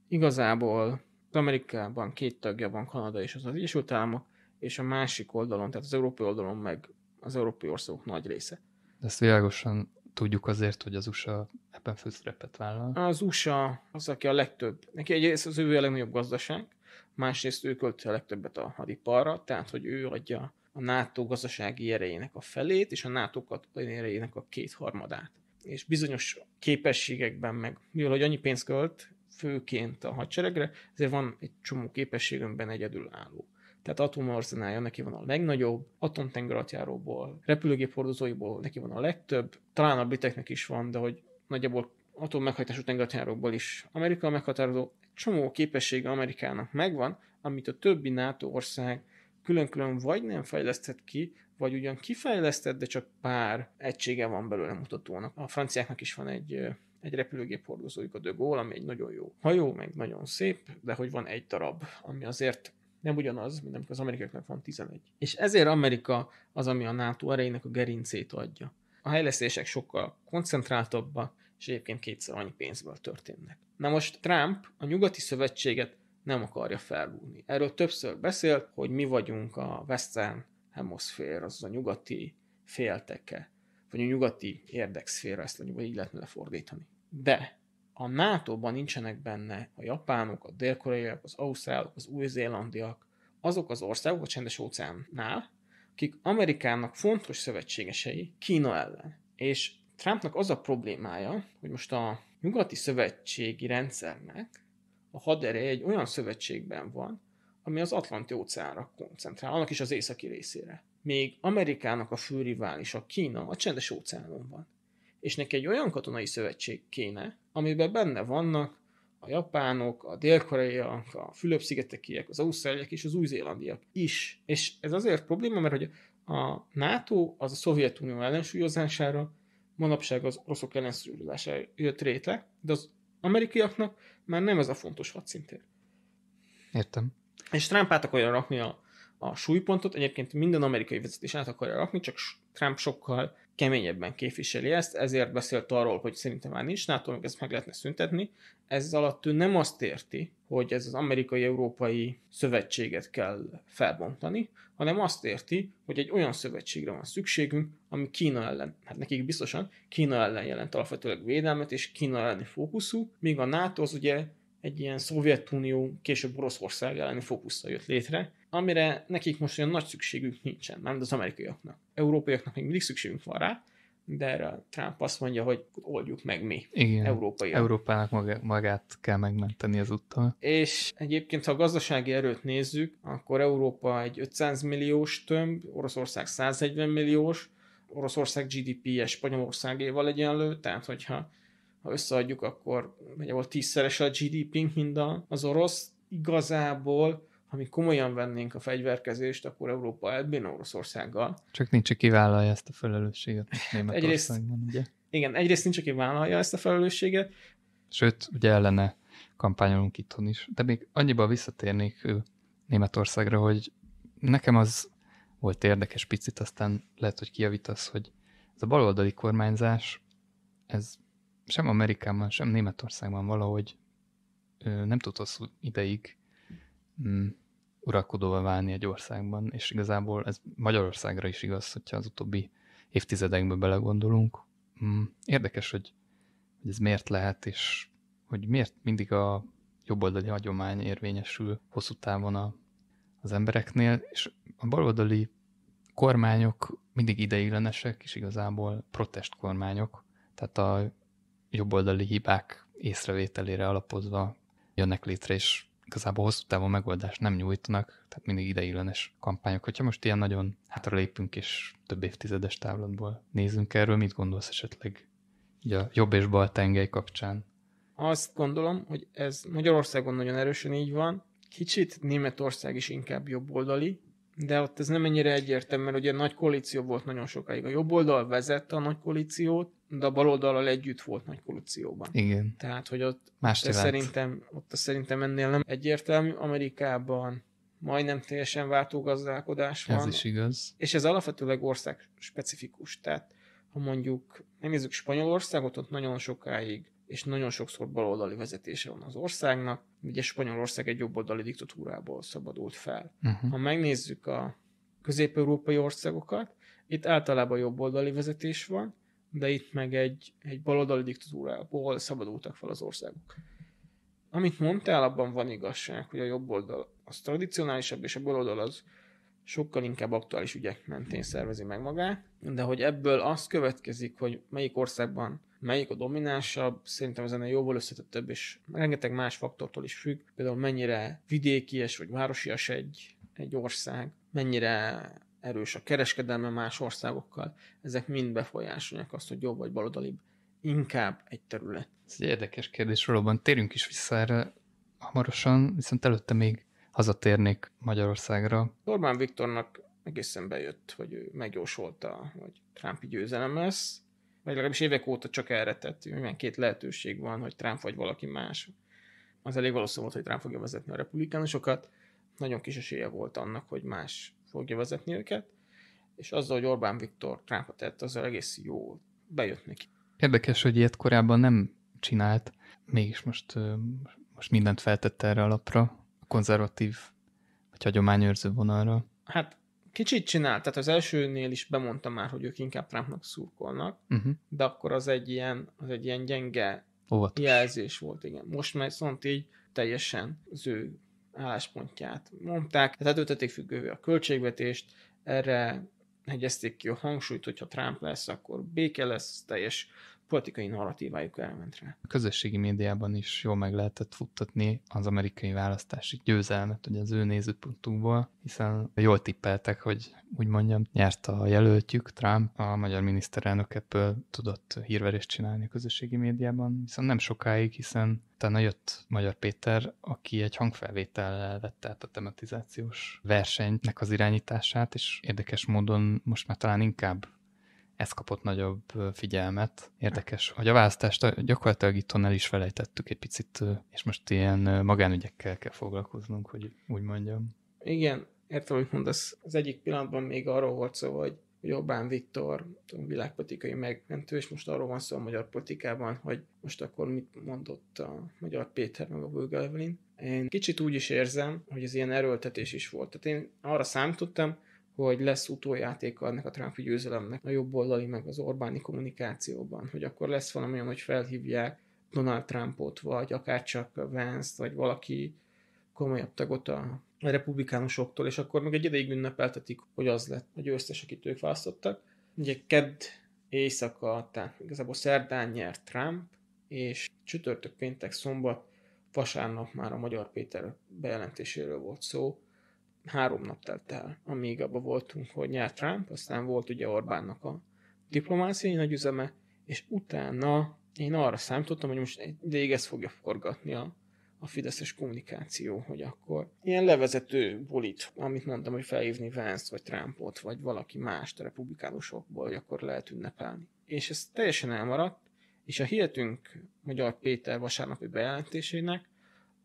Igazából Amerikában két tagja van, Kanada és az Egyesült Államok, és a másik oldalon, tehát az európai oldalon meg az európai országok nagy része. De ezt világosan tudjuk azért, hogy az USA ebben főszerepet vállal. Az USA az, aki a legtöbb, neki egyrészt az ő a legnagyobb gazdaság, másrészt ő költi a legtöbbet a hadiparra, tehát hogy ő adja a NATO gazdasági erejének a felét, és a NATO katonai erejének a kétharmadát. És bizonyos képességekben meg, mivel hogy annyi pénzt költ, főként a hadseregre, ezért van egy csomó képességünkben egyedülálló. Tehát atomarzenálja neki van a legnagyobb, atomtengeralattjáróból, repülőgép hordozóiból neki van a legtöbb, talán a briteknek is van, de hogy nagyjából atommeghajtású tengeralattjárókból is Amerika meghatározó, csomó képessége Amerikának megvan, amit a többi NATO ország külön-külön vagy nem fejlesztett ki, vagy ugyan kifejlesztett, de csak pár egysége van belőle mutatónak. A franciáknak is van egy repülőgép hordozójuk, a De Gaulle, ami egy nagyon jó hajó, meg nagyon szép, de hogy van egy darab, ami azért nem ugyanaz, mint amikor az amerikaiaknak van 11. És ezért Amerika az, ami a NATO erejének a gerincét adja. A fejlesztések sokkal koncentráltabbak, és egyébként kétszer annyi pénzből történnek. Na most Trump a nyugati szövetséget nem akarja felrúgni. Erről többször beszélt, hogy mi vagyunk a Western Hemisphere, azaz a nyugati félteke, vagy a nyugati érdekszféra, ezt így lehetne lefordítani. De a NATO-ban nincsenek benne a japánok, a dél-koreaiak, az ausztrálok, az új-zélandiak, azok az országok a Csendes-óceánnál, akik Amerikának fontos szövetségesei Kína ellen. És Trumpnak az a problémája, hogy most a nyugati szövetségi rendszernek a hadereje egy olyan szövetségben van, ami az Atlanti-óceánra koncentrál, annak is az északi részére. Még Amerikának a fő riválisa Kína a Csendes-óceánon van. És neki egy olyan katonai szövetség kéne, amiben benne vannak a japánok, a dél-koreaiak, a Fülöp-szigetekiek, az ausztráliak és az új-zélandiak is. És ez azért probléma, mert hogy a NATO az a Szovjetunió ellensúlyozására, manapság az oroszok ellensúlyozására jött létre, de az amerikaiaknak már nem ez a fontos hadszintér. Értem. És Trump át akarja rakni a súlypontot, egyébként minden amerikai vezetés át akarja rakni, csak Trump sokkal keményebben képviseli ezt, ezért beszélt arról, hogy szerintem már nincs NATO, meg ezt meg lehetne szüntetni. Ez alatt ő nem azt érti, hogy ez az amerikai-európai szövetséget kell felbontani, hanem azt érti, hogy egy olyan szövetségre van szükségünk, ami Kína ellen, hát nekik biztosan Kína ellen jelent alapvetőleg védelmet, és Kína elleni fókuszú, míg a NATO az ugye egy ilyen Szovjetunió, később Oroszország elleni fókusszal jött létre, amire nekik most olyan nagy szükségük nincsen, nem az amerikaiaknak. Európaiaknak még mindig szükségünk van rá, de erre Trump azt mondja, hogy oldjuk meg mi, igen, európaiak. Európának magát kell megmenteni az úttal. És egyébként, ha a gazdasági erőt nézzük, akkor Európa egy 500 milliós tömb, Oroszország 140 milliós, Oroszország GDP-je Spanyolországéval egyenlő, tehát hogyha összeadjuk, akkor nagyjából 10-szeres a GDP-nk, mint az orosz. Igazából, ha mi komolyan vennénk a fegyverkezést, akkor Európa elbírna Oroszországgal. Csak nincs, aki vállalja ezt a felelősséget Németországban, ugye? Igen, egyrészt nincs, aki vállalja ezt a felelősséget. Sőt, ugye ellene kampányolunk itthon is. De még annyiba visszatérnék Németországra, hogy nekem az volt érdekes picit, aztán lehet, hogy kijavítasz, hogy ez a baloldali kormányzás, ez sem Amerikában, sem Németországban valahogy nem tud hosszú ideig uralkodóvá válni egy országban, és igazából ez Magyarországra is igaz, hogyha az utóbbi évtizedekben belegondolunk. Érdekes, hogy ez miért lehet, és hogy miért mindig a jobboldali hagyomány érvényesül hosszú távon az embereknél, és a baloldali kormányok mindig ideiglenesek, és igazából protest kormányok, tehát a jobboldali hibák észrevételére alapozva jönnek létre, és igazából hosszú távon megoldást nem nyújtanak, tehát mindig ideiglenes kampányok. Hogyha most ilyen nagyon hátra lépünk, és több évtizedes távlatból nézünk erről, mit gondolsz esetleg ugye a jobb és bal tengely kapcsán? Azt gondolom, hogy ez Magyarországon nagyon erősen így van. Kicsit Németország is inkább jobboldali, de ott ez nem ennyire egyértelmű, mert ugye nagy koalíció volt nagyon sokáig. A jobb oldal vezette a nagy koalíciót, de a bal oldallal együtt volt nagy koalícióban. Igen. Tehát, hogy ott szerintem ennél nem egyértelmű. Amerikában majdnem teljesen váltógazdálkodás van. Ez is igaz. És ez alapvetőleg ország specifikus. Tehát, ha mondjuk megnézzük Spanyolországot, ott nagyon sokáig és nagyon sokszor baloldali vezetése van az országnak. Ugye Spanyolország egy jobboldali diktatúrából szabadult fel. Ha megnézzük a közép-európai országokat, itt általában jobboldali vezetés van, de itt meg egy baloldali diktatúrából szabadultak fel az országok. Amit mondtál, abban van igazság, hogy a jobb oldal az tradicionálisabb, és a bal oldal az sokkal inkább aktuális ügyek mentén szervezi meg magát, de hogy ebből az következik, hogy melyik országban melyik a dominánsabb, szerintem ez ennél jóval összetettebb, és rengeteg más faktortól is függ, például mennyire vidékies vagy városias egy ország, mennyire erős a kereskedelme más országokkal, ezek mind befolyásolják azt, hogy jobb vagy baloldalibb inkább egy terület. Ez egy érdekes kérdés, valóban térjünk is vissza erre hamarosan, viszont előtte még hazatérnék Magyarországra. Orbán Viktornak egészen bejött, hogy ő megjósolta, hogy Trump győzelem lesz, vagy legalábbis évek óta csak erre tett, milyen két lehetőség van, hogy Trump vagy valaki más. Az elég valószínű volt, hogy Trump fogja vezetni a republikánusokat, nagyon kis esélye volt annak, hogy más fogja vezetni őket, és azzal, hogy Orbán Viktor Trumpot tett, azzal egész jól bejött neki. Érdekes, hogy ilyet korábban nem csinált, mégis most mindent feltett erre a lapra, a konzervatív vagy hagyományőrző vonalra. Hát kicsit csinált, tehát az elsőnél is bemondta már, hogy ők inkább Trumpnak szurkolnak, de akkor az egy ilyen gyenge óvatos jelzés volt, igen. Most már viszont így teljesen az ő álláspontját mondták, tehát előttették függővé a költségvetést, erre hegyezték ki a hangsúlyt, hogyha Trump lesz, akkor béke lesz, teljes politikai narratívájuk elment rá. A közösségi médiában is jól meg lehetett futtatni az amerikai választási győzelmet, ugye az ő nézőpontukból, hiszen jól tippeltek, hogy úgy mondjam, nyert a jelöltjük, Trump, a magyar miniszterelnök ebből tudott hírverést csinálni a közösségi médiában, viszont nem sokáig, hiszen utána jött Magyar Péter, aki egy hangfelvétellel vette át a tematizációs versenynek az irányítását, és érdekes módon most már talán inkább ez kapott nagyobb figyelmet. Érdekes, hogy a választást gyakorlatilag itthon el is felejtettük egy picit, és most ilyen magánügyekkel kell foglalkoznunk, hogy úgy mondjam. Igen, értem, hogy mondasz. Az egyik pillanatban még arról volt szó, hogy Orbán Viktor világpolitikai megmentő, és most arról van szó a magyar politikában, hogy most akkor mit mondott a Magyar Péter meg a Bőge Evelyn. Én kicsit úgy is érzem, hogy ez ilyen erőltetés is volt. Tehát én arra számítottam, hogy lesz utoljátéka ennek a Trumpi győzelemnek a jobboldali meg az Orbáni kommunikációban, hogy akkor lesz valami olyan, hogy felhívják Donald Trumpot, vagy akár csak Vance-t, vagy valaki komolyabb tagot a republikánusoktól, és akkor meg egy ideig ünnepeltetik, hogy az lett a győztes, akit ők választottak. Ugye kedd éjszaka, tehát igazából szerdán nyert Trump, és csütörtök, péntek, szombat, vasárnap már a Magyar Péter bejelentéséről volt szó. 3 nap telt el, amíg abban voltunk, hogy nyert Trump, aztán volt ugye Orbánnak a diplomáciai nagyüzeme, és utána én arra számítottam, hogy most egy ideig ezt fogja forgatni a fideszes kommunikáció, hogy akkor ilyen levezető bulit, amit mondtam, hogy felhívni Vance-t, vagy Trumpot, vagy valaki mást a republikánusokból, hogy akkor lehet ünnepelni. És ez teljesen elmaradt, és ha hihetünk Magyar Péter vasárnapi bejelentésének,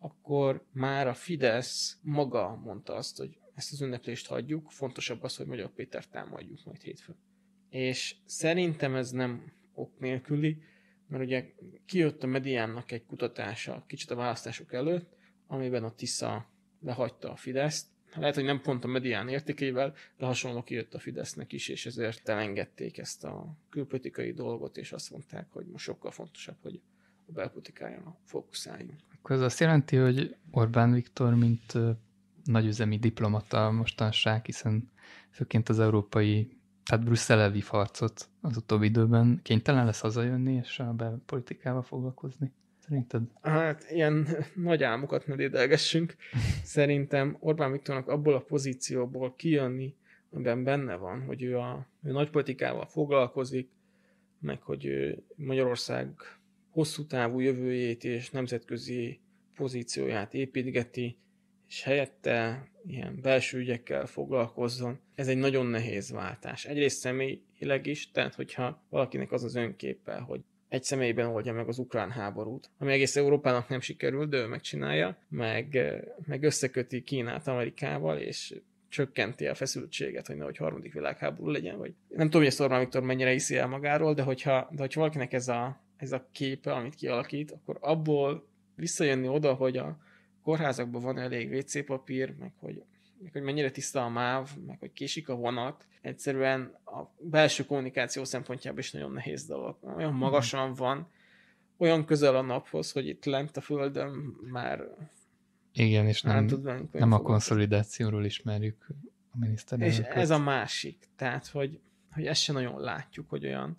akkor már a Fidesz maga mondta azt, hogy ezt az ünneplést hagyjuk, fontosabb az, hogy Magyar Péter támadjuk majd hétfőn. És szerintem ez nem ok nélküli, mert ugye kijött a Mediánnak egy kutatása kicsit a választások előtt, amiben a Tisza lehagyta a Fideszt. Lehet, hogy nem pont a Medián értékével, de hasonló kijött a Fidesznek is, és ezért elengedték ezt a külpolitikai dolgot, és azt mondták, hogy most sokkal fontosabb, hogy a belpolitikájára fókuszáljunk. Akkor ez azt jelenti, hogy Orbán Viktor, mint nagyüzemi diplomata mostanság, hiszen főként az európai, tehát Brüsszel vív harcot az utóbbi időben, kénytelen lesz hazajönni és a belpolitikával foglalkozni? Szerinted? Hát ilyen nagy álmokat ne dédelgessünk. Szerintem Orbán Viktornak abból a pozícióból kijönni, amiben benne van, hogy ő nagypolitikával foglalkozik, meg hogy ő Magyarország hosszú távú jövőjét és nemzetközi pozícióját építgeti, és helyette ilyen belső ügyekkel foglalkozzon. Ez egy nagyon nehéz váltás. Egyrészt személyileg is, tehát hogyha valakinek az az önképe, hogy egy személyben oldja meg az ukrán háborút, ami egész Európának nem sikerül, de ő megcsinálja, meg összeköti Kínát Amerikával, és csökkenti a feszültséget, hogy nehogy harmadik világháború legyen, vagy nem tudom, hogy ezt Orbán Viktor mennyire hiszi el magáról, de hogyha valakinek ez a képe, amit kialakít, akkor abból visszajönni oda, hogy a kórházakban van elég WC papír, meg hogy mennyire tiszta a MÁV, meg hogy késik a vonat, egyszerűen a belső kommunikáció szempontjából is nagyon nehéz dolog. Olyan magasan van, olyan közel a naphoz, hogy itt lent a földön már igen, és nem a konszolidációról ismerjük a miniszterelnököt. És ez a másik. Tehát, hogy ezt se nagyon látjuk, hogy olyan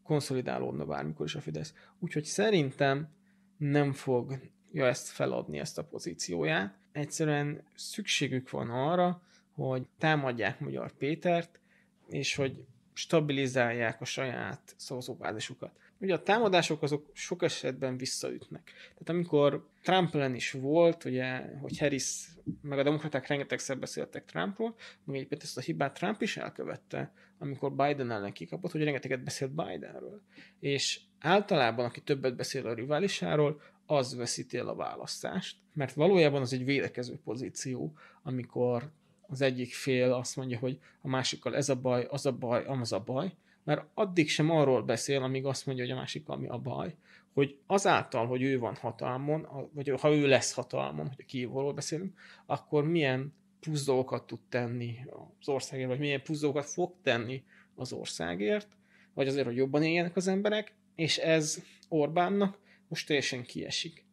konszolidálódna bármikor is a Fidesz. Úgyhogy szerintem nem fogja ezt feladni, ezt a pozícióját. Egyszerűen szükségük van arra, hogy támadják Magyar Pétert, és hogy stabilizálják a saját szavazóbázisukat. Ugye a támadások azok sok esetben visszaütnek. Tehát amikor Trump ellen is volt, ugye, hogy Harris, meg a demokraták rengetegszer beszéltek Trumpról, meg egyébként ezt a hibát Trump is elkövette, amikor Biden ellen kikapott, hogy rengeteget beszélt Bidenről. És általában, aki többet beszél a riválisáról, az veszíti el a választást. Mert valójában az egy védekező pozíció, amikor az egyik fél azt mondja, hogy a másikkal ez a baj, az a baj, amaz a baj, mert addig sem arról beszél, amíg azt mondja, hogy a másikkal mi a baj, hogy azáltal, hogy ő van hatalmon, vagy ha ő lesz hatalmon, hogy a kívülről beszélünk, akkor milyen plusz dolgokat tud tenni az országért, vagy milyen plusz dolgokat fog tenni az országért, vagy azért, hogy jobban éljenek az emberek, és ez Orbánnak most teljesen kiesik.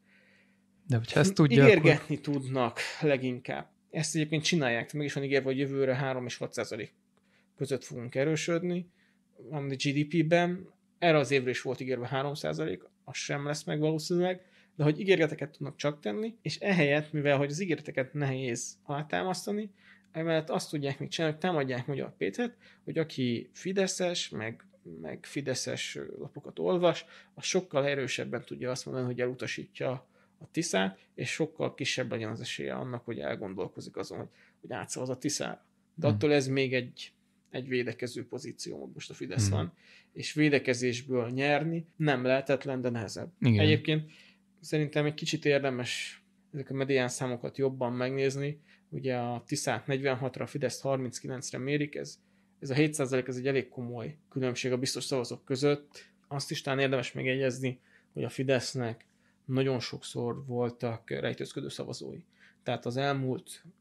De hogyha ezt tudja, ígérgetni akkor tudnak leginkább. Ezt egyébként csinálják, meg is van ígérve, hogy jövőre 3 és 6% között fogunk erősödni, a GDP-ben. Erre az évre is volt ígérve 3%, az sem lesz meg valószínűleg, de hogy ígéreteket tudnak csak tenni, és ehelyett, mivel hogy az ígéreteket nehéz alátámasztani, emellett azt tudják még csinálni, hogy támadják Magyar Pétert, hogy aki fideszes, meg fideszes lapokat olvas, az sokkal erősebben tudja azt mondani, hogy elutasítja a Tiszát, és sokkal kisebb legyen az esélye annak, hogy elgondolkozik azon, hogy átszavaz a Tiszára. De attól ez még egy védekező pozíció, most a Fidesz van, és védekezésből nyerni nem lehetetlen, de nehezebb. Igen. Egyébként szerintem egy kicsit érdemes ezek a medián számokat jobban megnézni. Ugye a Tiszát 46-ra, a Fidesz 39-re mérik, ez a 7% ez egy elég komoly különbség a biztos szavazók között. Azt is talán érdemes megjegyezni, hogy a Fidesznek nagyon sokszor voltak rejtőzködő szavazói. Tehát az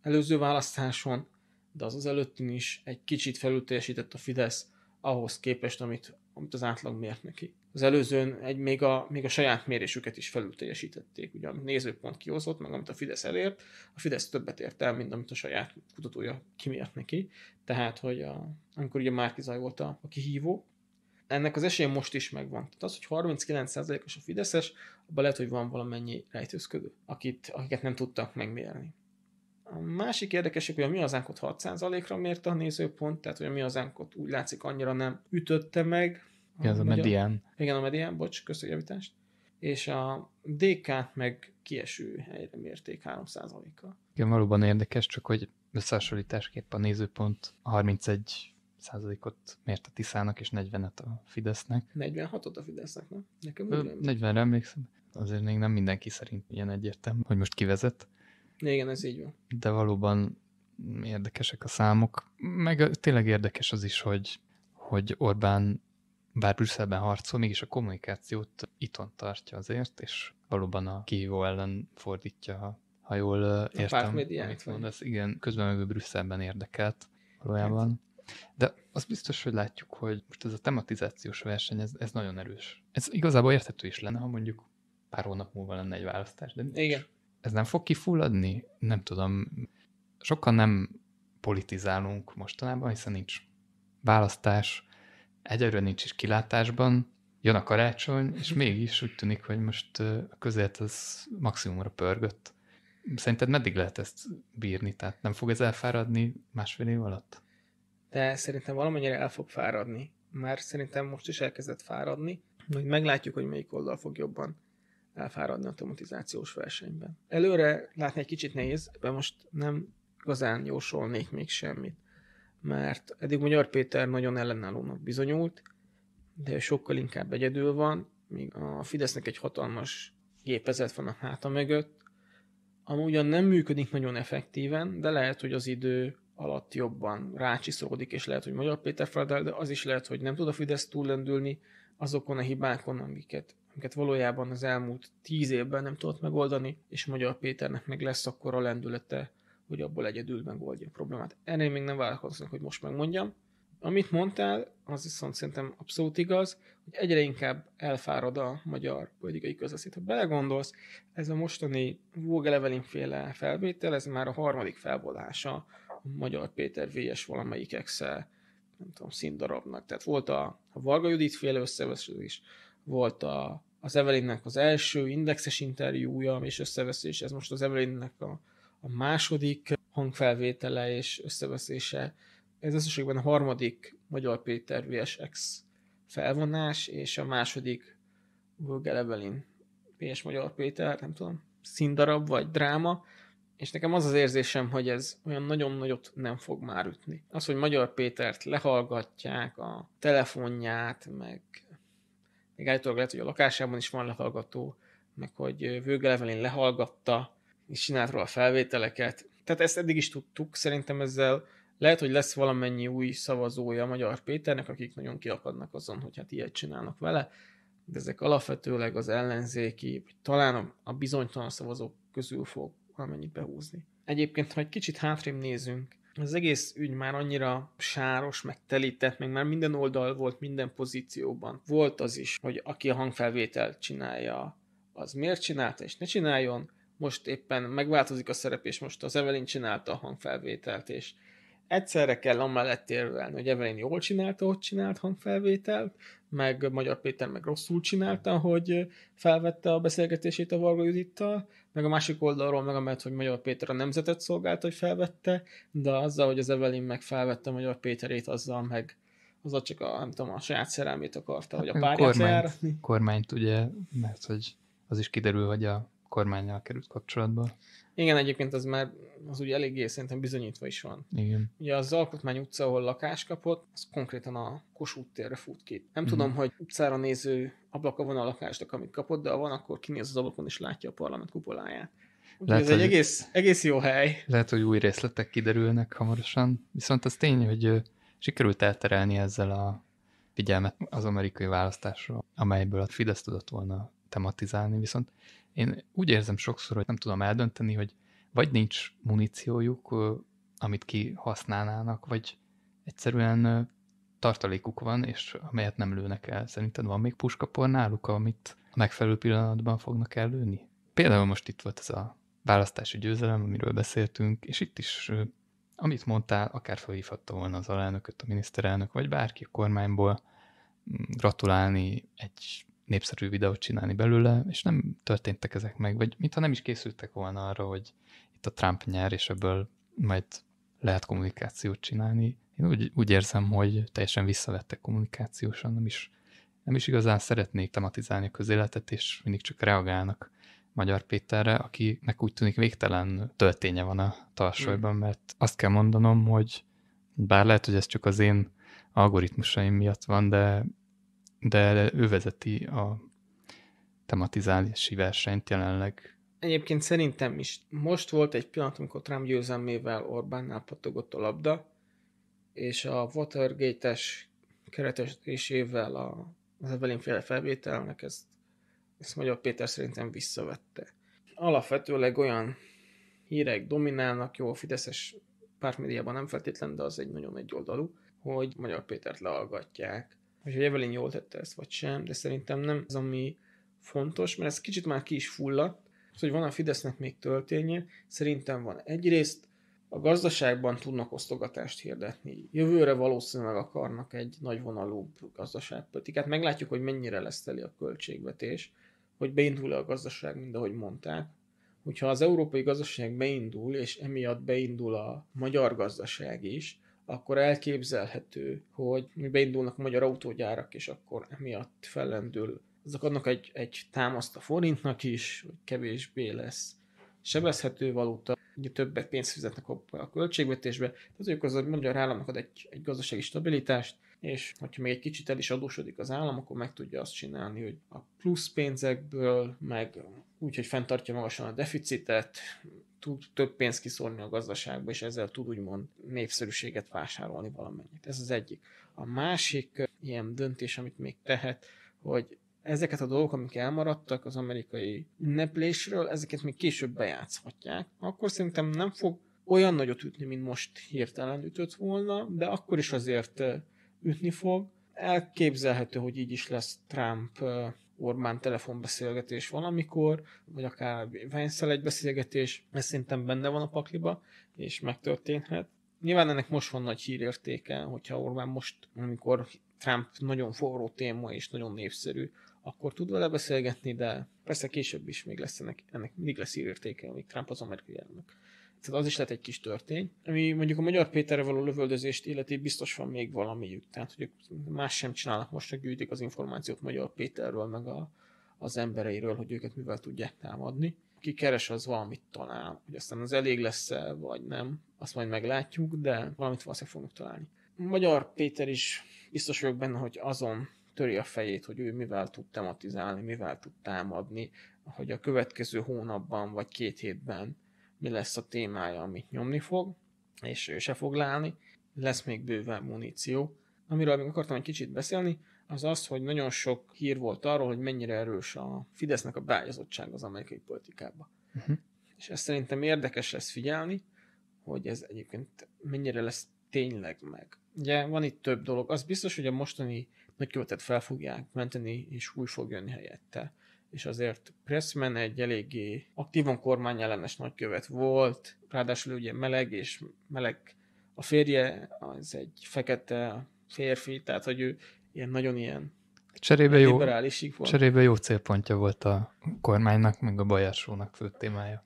előző választáson, de az előttin is egy kicsit felülteljesített a Fidesz ahhoz képest, amit az átlag mért neki. Az előzőn még a saját mérésüket is felülteljesítették. Ugye amit nézőpont kihozott, meg amit a Fidesz elért, a Fidesz többet ért el, mint amit a saját kutatója kimért neki. Tehát, hogy amikor ugye Márki-Zay volt a kihívó, ennek az esélye most is megvan. Tehát az, hogy 39%-os a fideszes, abban lehet, hogy van valamennyi rejtőzködő, akiket nem tudtak megmérni. A másik érdekesség, hogy a Mi Hazánkot 6%-ra mérte a nézőpont, tehát hogy a Mi Hazánkot úgy látszik annyira nem ütötte meg. Igen, az a medián. Igen, a medián, bocs, köszönjük a javítást. És a DK-t meg kieső helyre mérték 3%-kal. Igen, valóban érdekes, csak hogy összehasonlításképp a nézőpont 31%-ot mért a Tiszának, és 40-et a Fidesznek. 46-ot a Fidesznek, nem? Nekem 40-re emlékszem. Azért még nem mindenki szerint ilyen egyértelmű, hogy most kivezet. Igen, ez így van. De valóban érdekesek a számok. Meg tényleg érdekes az is, hogy Orbán bár Brüsszelben harcol, mégis a kommunikációt itthon tartja azért, és valóban a kihívó ellen fordítja, ha jól értem, amit mondasz. Igen, közben meg Brüsszelben érdekelt valójában. De az biztos, hogy látjuk, hogy most ez a tematizációs verseny, ez nagyon erős. Ez igazából érthető is lenne, ha mondjuk pár hónap múlva lenne egy választás, de nincs. Igen. Ez nem fog kifulladni? Nem tudom. Sokan nem politizálunk mostanában, hiszen nincs választás, egyelőre nincs is kilátásban, jön a karácsony, és mégis úgy tűnik, hogy most a közélet ez maximumra pörgött. Szerinted meddig lehet ezt bírni? Tehát nem fog ez elfáradni másfél év alatt? De szerintem valamennyire el fog fáradni. Már szerintem most is elkezdett fáradni, hogy meglátjuk, hogy melyik oldal fog jobban elfáradni a tematizációs versenyben. Előre látni egy kicsit nehéz, de most nem igazán jósolnék még semmit, mert eddig Magyar Péter nagyon ellenállónak bizonyult, de sokkal inkább egyedül van, míg a Fidesznek egy hatalmas gépezet van a háta mögött, ami ugyan nem működik nagyon effektíven, de lehet, hogy az idő alatt jobban rácsiszolódik, és lehet, hogy Magyar Péter feladál, de az is lehet, hogy nem tud a Fidesz túllendülni azokon a hibákon, amiket valójában az elmúlt 10 évben nem tudott megoldani, és Magyar Péternek meg lesz akkor a lendülete, hogy abból egyedül megoldja a problémát. Ennél még nem vállalkoznak, hogy most megmondjam. Amit mondtál, az viszont szerintem abszolút igaz, hogy egyre inkább elfárad a magyar politikai közösség. Ha belegondolsz, ez a mostani Vóge Levelin-féle felvétel, ez már a harmadik felvonása a Magyar Péter VS valamelyik Excel, nem tudom, színdarabnak. Tehát volt a Varga Judit féle összeveszés, volt az Evelinnek az első indexes interjúja és összeveszés, ez most az Evelinnek a második hangfelvétele és összeveszése. Ez összességben a harmadik Magyar Péter VS X felvonás, és a második Vóge Levelin VS Magyar Péter, nem tudom, színdarab vagy dráma, és nekem az az érzésem, hogy ez olyan nagyon nagyot nem fog már ütni. Az, hogy Magyar Pétert lehallgatják, a telefonját, meg állítólag lehet, hogy a lakásában is van lehallgató, meg hogy Vóge Levelin lehallgatta, és csinált róla felvételeket. Tehát ezt eddig is tudtuk, szerintem ezzel lehet, hogy lesz valamennyi új szavazója Magyar Péternek, akik nagyon kiakadnak azon, hogy hát ilyet csinálnak vele, de ezek alapvetőleg az ellenzéki, vagy talán a bizonytalan szavazók közül fog valamennyit behúzni. Egyébként, ha egy kicsit hátrébb nézünk, az egész ügy már annyira sáros, meg telített, meg már minden oldal volt, minden pozícióban. Volt az is, hogy aki a hangfelvételt csinálja, az miért csinálta, és ne csináljon. Most éppen megváltozik a szerep, és most az Evelyn csinálta a hangfelvételt, és egyszerre kell amellett érvelni, hogy Evelyn jól csinálta, hogy csinált hangfelvételt, meg Magyar Péter meg rosszul csinálta, hogy felvette a beszélgetését a Varga Judittal, meg a másik oldalról meg amellett, hogy Magyar Péter a nemzetet szolgálta, hogy felvette, de azzal, hogy az Evelyn meg felvette Magyar Péterét, azzal csak nem tudom, a saját szerelmét akarta, hogy a párját lejáratni. Kormányt ugye, mert hogy az is kiderül, hogy a kormánnyal került kapcsolatba. Igen, egyébként az ugye eléggé szerintem bizonyítva is van. Igen. Ugye az Alkotmány utca, ahol lakást kapott, az konkrétan a Kossuth térre fut ki. Nem tudom, hogy utcára néző ablaka van a lakásnak, amit kapott, de ha van, akkor kinéz az ablakon és látja a parlament kupoláját. Ez egy egész jó hely. Lehet, hogy új részletek kiderülnek hamarosan, viszont az tény, hogy sikerült elterelni ezzel a figyelmet az amerikai választásra, amelyből a Fidesz tudott volna tematizálni, viszont én úgy érzem sokszor, hogy nem tudom eldönteni, hogy vagy nincs muníciójuk, amit kihasználnának, vagy egyszerűen tartalékuk van, és amelyet nem lőnek el. Szerinted van még puskapor náluk, amit a megfelelő pillanatban fognak ellőni? Például most itt volt ez a választási győzelem, amiről beszéltünk, és itt is, amit mondtál, akár felhívhatta volna az alelnököt, a miniszterelnök, vagy bárki a kormányból, gratulálni, egy népszerű videót csinálni belőle, és nem történtek ezek meg, vagy mintha nem is készültek volna arra, hogy itt a Trump nyer, és ebből majd lehet kommunikációt csinálni. Én úgy érzem, hogy teljesen visszavettek kommunikációsan, nem is igazán szeretnék tematizálni a közéletet, és mindig csak reagálnak Magyar Péterre, akinek úgy tűnik végtelen tölténye van a tarsolyban, mert azt kell mondanom, hogy bár lehet, hogy ez csak az én algoritmusaim miatt van, de ő vezeti a tematizálási versenyt jelenleg. Egyébként szerintem is. Most volt egy pillanat, amikor Trump győzelmével Orbánnál pattogott a labda, és a Watergate-es keretesésével az Evelyn-féle felvételnek ezt Magyar Péter szerintem visszavette. Alapvetőleg olyan hírek dominálnak, jó, a fideszes pártmédiában nem feltétlen, de az egy nagyon egyoldalú, hogy Magyar Pétert lehallgatják, hogy Evelyn jól tette ezt vagy sem, de szerintem nem az, ami fontos, mert ez kicsit már ki is fulladt, hogy van a Fidesznek még tölténye, szerintem van. Egyrészt a gazdaságban tudnak osztogatást hirdetni. Jövőre valószínűleg akarnak egy nagyvonalúbb gazdaságpolitikát. Meglátjuk, hogy mennyire lesz teli a költségvetés, hogy beindul-e a gazdaság, mint ahogy mondták. Hogyha az európai gazdaság beindul, és emiatt beindul a magyar gazdaság is, akkor elképzelhető, hogy beindulnak a magyar autógyárak, és akkor emiatt fellendül azok adnak egy támaszt a forintnak is, hogy kevésbé lesz sebezhető valuta, ugye többet pénzt fizetnek a költségvetésbe, tehát az a magyar államnak ad egy gazdasági stabilitást, és hogyha még egy kicsit el is adósodik az állam, akkor meg tudja azt csinálni, hogy a plusz pénzekből, meg úgy, hogy fenntartja magasan a deficitet, tud több pénzt kiszórni a gazdaságba, és ezzel tud úgymond népszerűséget vásárolni valamennyit. Ez az egyik. A másik ilyen döntés, amit még tehet, hogy ezeket a dolgok, amik elmaradtak az amerikai ünneplésről, ezeket még később bejátszhatják. Akkor szerintem nem fog olyan nagyot ütni, mint most hirtelen ütött volna, de akkor is azért ütni fog. Elképzelhető, hogy így is lesz Trump-Orbán telefonbeszélgetés valamikor, vagy akár Vance-szel egy beszélgetés, ez szerintem benne van a pakliba, és megtörténhet. Nyilván ennek most van nagy hírértéke, hogyha Orbán most, amikor Trump nagyon forró téma és nagyon népszerű, akkor tud vele beszélgetni, de persze később is még lesz ennek mindig lesz hírértéke, amíg Trump az amerikai elnök. Tehát az is lehet egy kis történy. Ami mondjuk a Magyar Péterre való lövöldözést illeti, biztos van még valamiük. Tehát, hogy más sem csinálnak, most csak gyűjtik az információt Magyar Péterről, meg az embereiről, hogy őket mivel tudják támadni. Ki keres, az valamit talál. Hogy aztán az elég lesz-e, vagy nem, azt majd meglátjuk, de valamit valószínűleg fognak találni. Magyar Péter is biztos vagyok benne, hogy azon töri a fejét, hogy ő mivel tud tematizálni, mivel tud támadni, hogy a következő hónapban vagy 2 hétben mi lesz a témája, amit nyomni fog, és ő se fog leállni. Lesz még bőven muníció. Amiről még akartam egy kicsit beszélni, az az, hogy nagyon sok hír volt arról, hogy mennyire erős a Fidesznek a beágyazottság az amerikai politikában. És ezt szerintem érdekes lesz figyelni, hogy ez egyébként mennyire lesz tényleg meg. Ugye van itt több dolog. Az biztos, hogy a mostani nagykövetet fel fogják menteni, és új fog jönni helyette. És azért Pressman egy eléggé aktívan kormányellenes nagykövet volt, ráadásul ugye meleg a férje, az egy fekete férfi, tehát hogy ő nagyon ilyen Cserébe jó célpontja volt a kormánynak, meg a Bajársónak fő témája.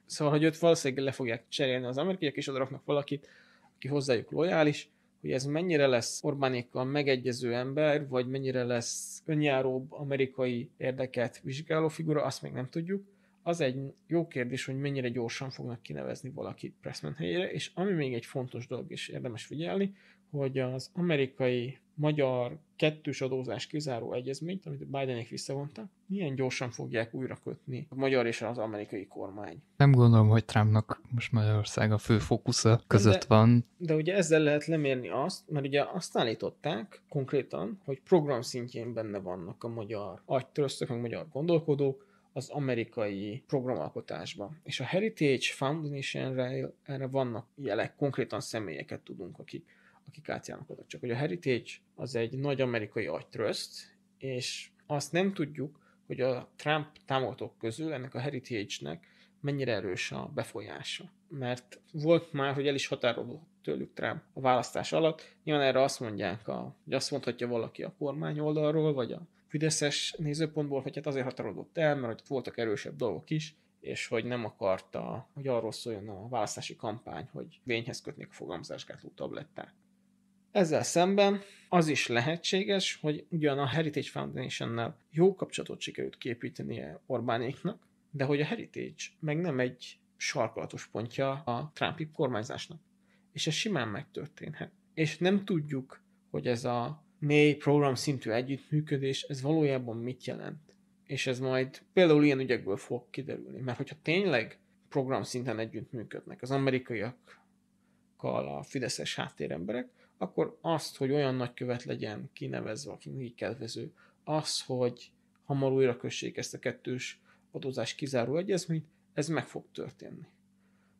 Szóval, hogy őt valószínűleg le fogják cserélni az amerikaiak, és odaraknak valakit, aki hozzájuk lojális, hogy ez mennyire lesz Orbánékkal megegyező ember, vagy mennyire lesz önjáróbb amerikai érdeket vizsgáló figura, azt még nem tudjuk. Az egy jó kérdés, hogy mennyire gyorsan fognak kinevezni valakit Pressman helyére, és ami még egy fontos dolog is érdemes figyelni, hogy az amerikai-magyar kettős adózás kizáró egyezményt, amit a Bidenék visszavontak, milyen gyorsan fogják újra kötni a magyar és az amerikai kormány. Nem gondolom, hogy Trumpnak most Magyarország a fő fókusza között van. De ugye ezzel lehet lemérni azt, mert ugye azt állították konkrétan, hogy program szintjén benne vannak a magyar agytröztök, meg magyar gondolkodók, az amerikai programalkotásban. És a Heritage Foundation-re erre vannak jelek, konkrétan személyeket tudunk, akik átjárnak oda. Csak hogy a Heritage az egy nagy amerikai agytröszt, és azt nem tudjuk, hogy a Trump támogatók közül ennek a Heritage-nek mennyire erős a befolyása. Mert volt már, hogy el is határolódott tőlük Trump a választás alatt. Nyilván erre azt mondják, hogy azt mondhatja valaki a kormány oldalról, vagy a fideszes nézőpontból, hogy hát azért határolódott el, mert hogy voltak erősebb dolgok is, és hogy nem akarta, hogy arról szóljon a választási kampány, hogy vényhez kötnék a fogalmazásgátló tablettát. Ezzel szemben az is lehetséges, hogy ugyan a Heritage Foundation-nel jó kapcsolatot sikerült képítenie Orbánéknak, de hogy a Heritage meg nem egy sarkalatos pontja a Trumpi kormányzásnak. És ez simán megtörténhet. És nem tudjuk, hogy ez a mély program szintű együttműködés, ez valójában mit jelent. És ez majd például ilyen ügyekből fog kiderülni. Mert hogyha tényleg program szinten együttműködnek az amerikaiakkal a fideszes háttéremberek, akkor azt, hogy olyan nagykövet legyen kinevezve, aki így kedvező, az, hogy hamar újra kössék ezt a kettős adózás kizáró egyezményt, ez meg fog történni.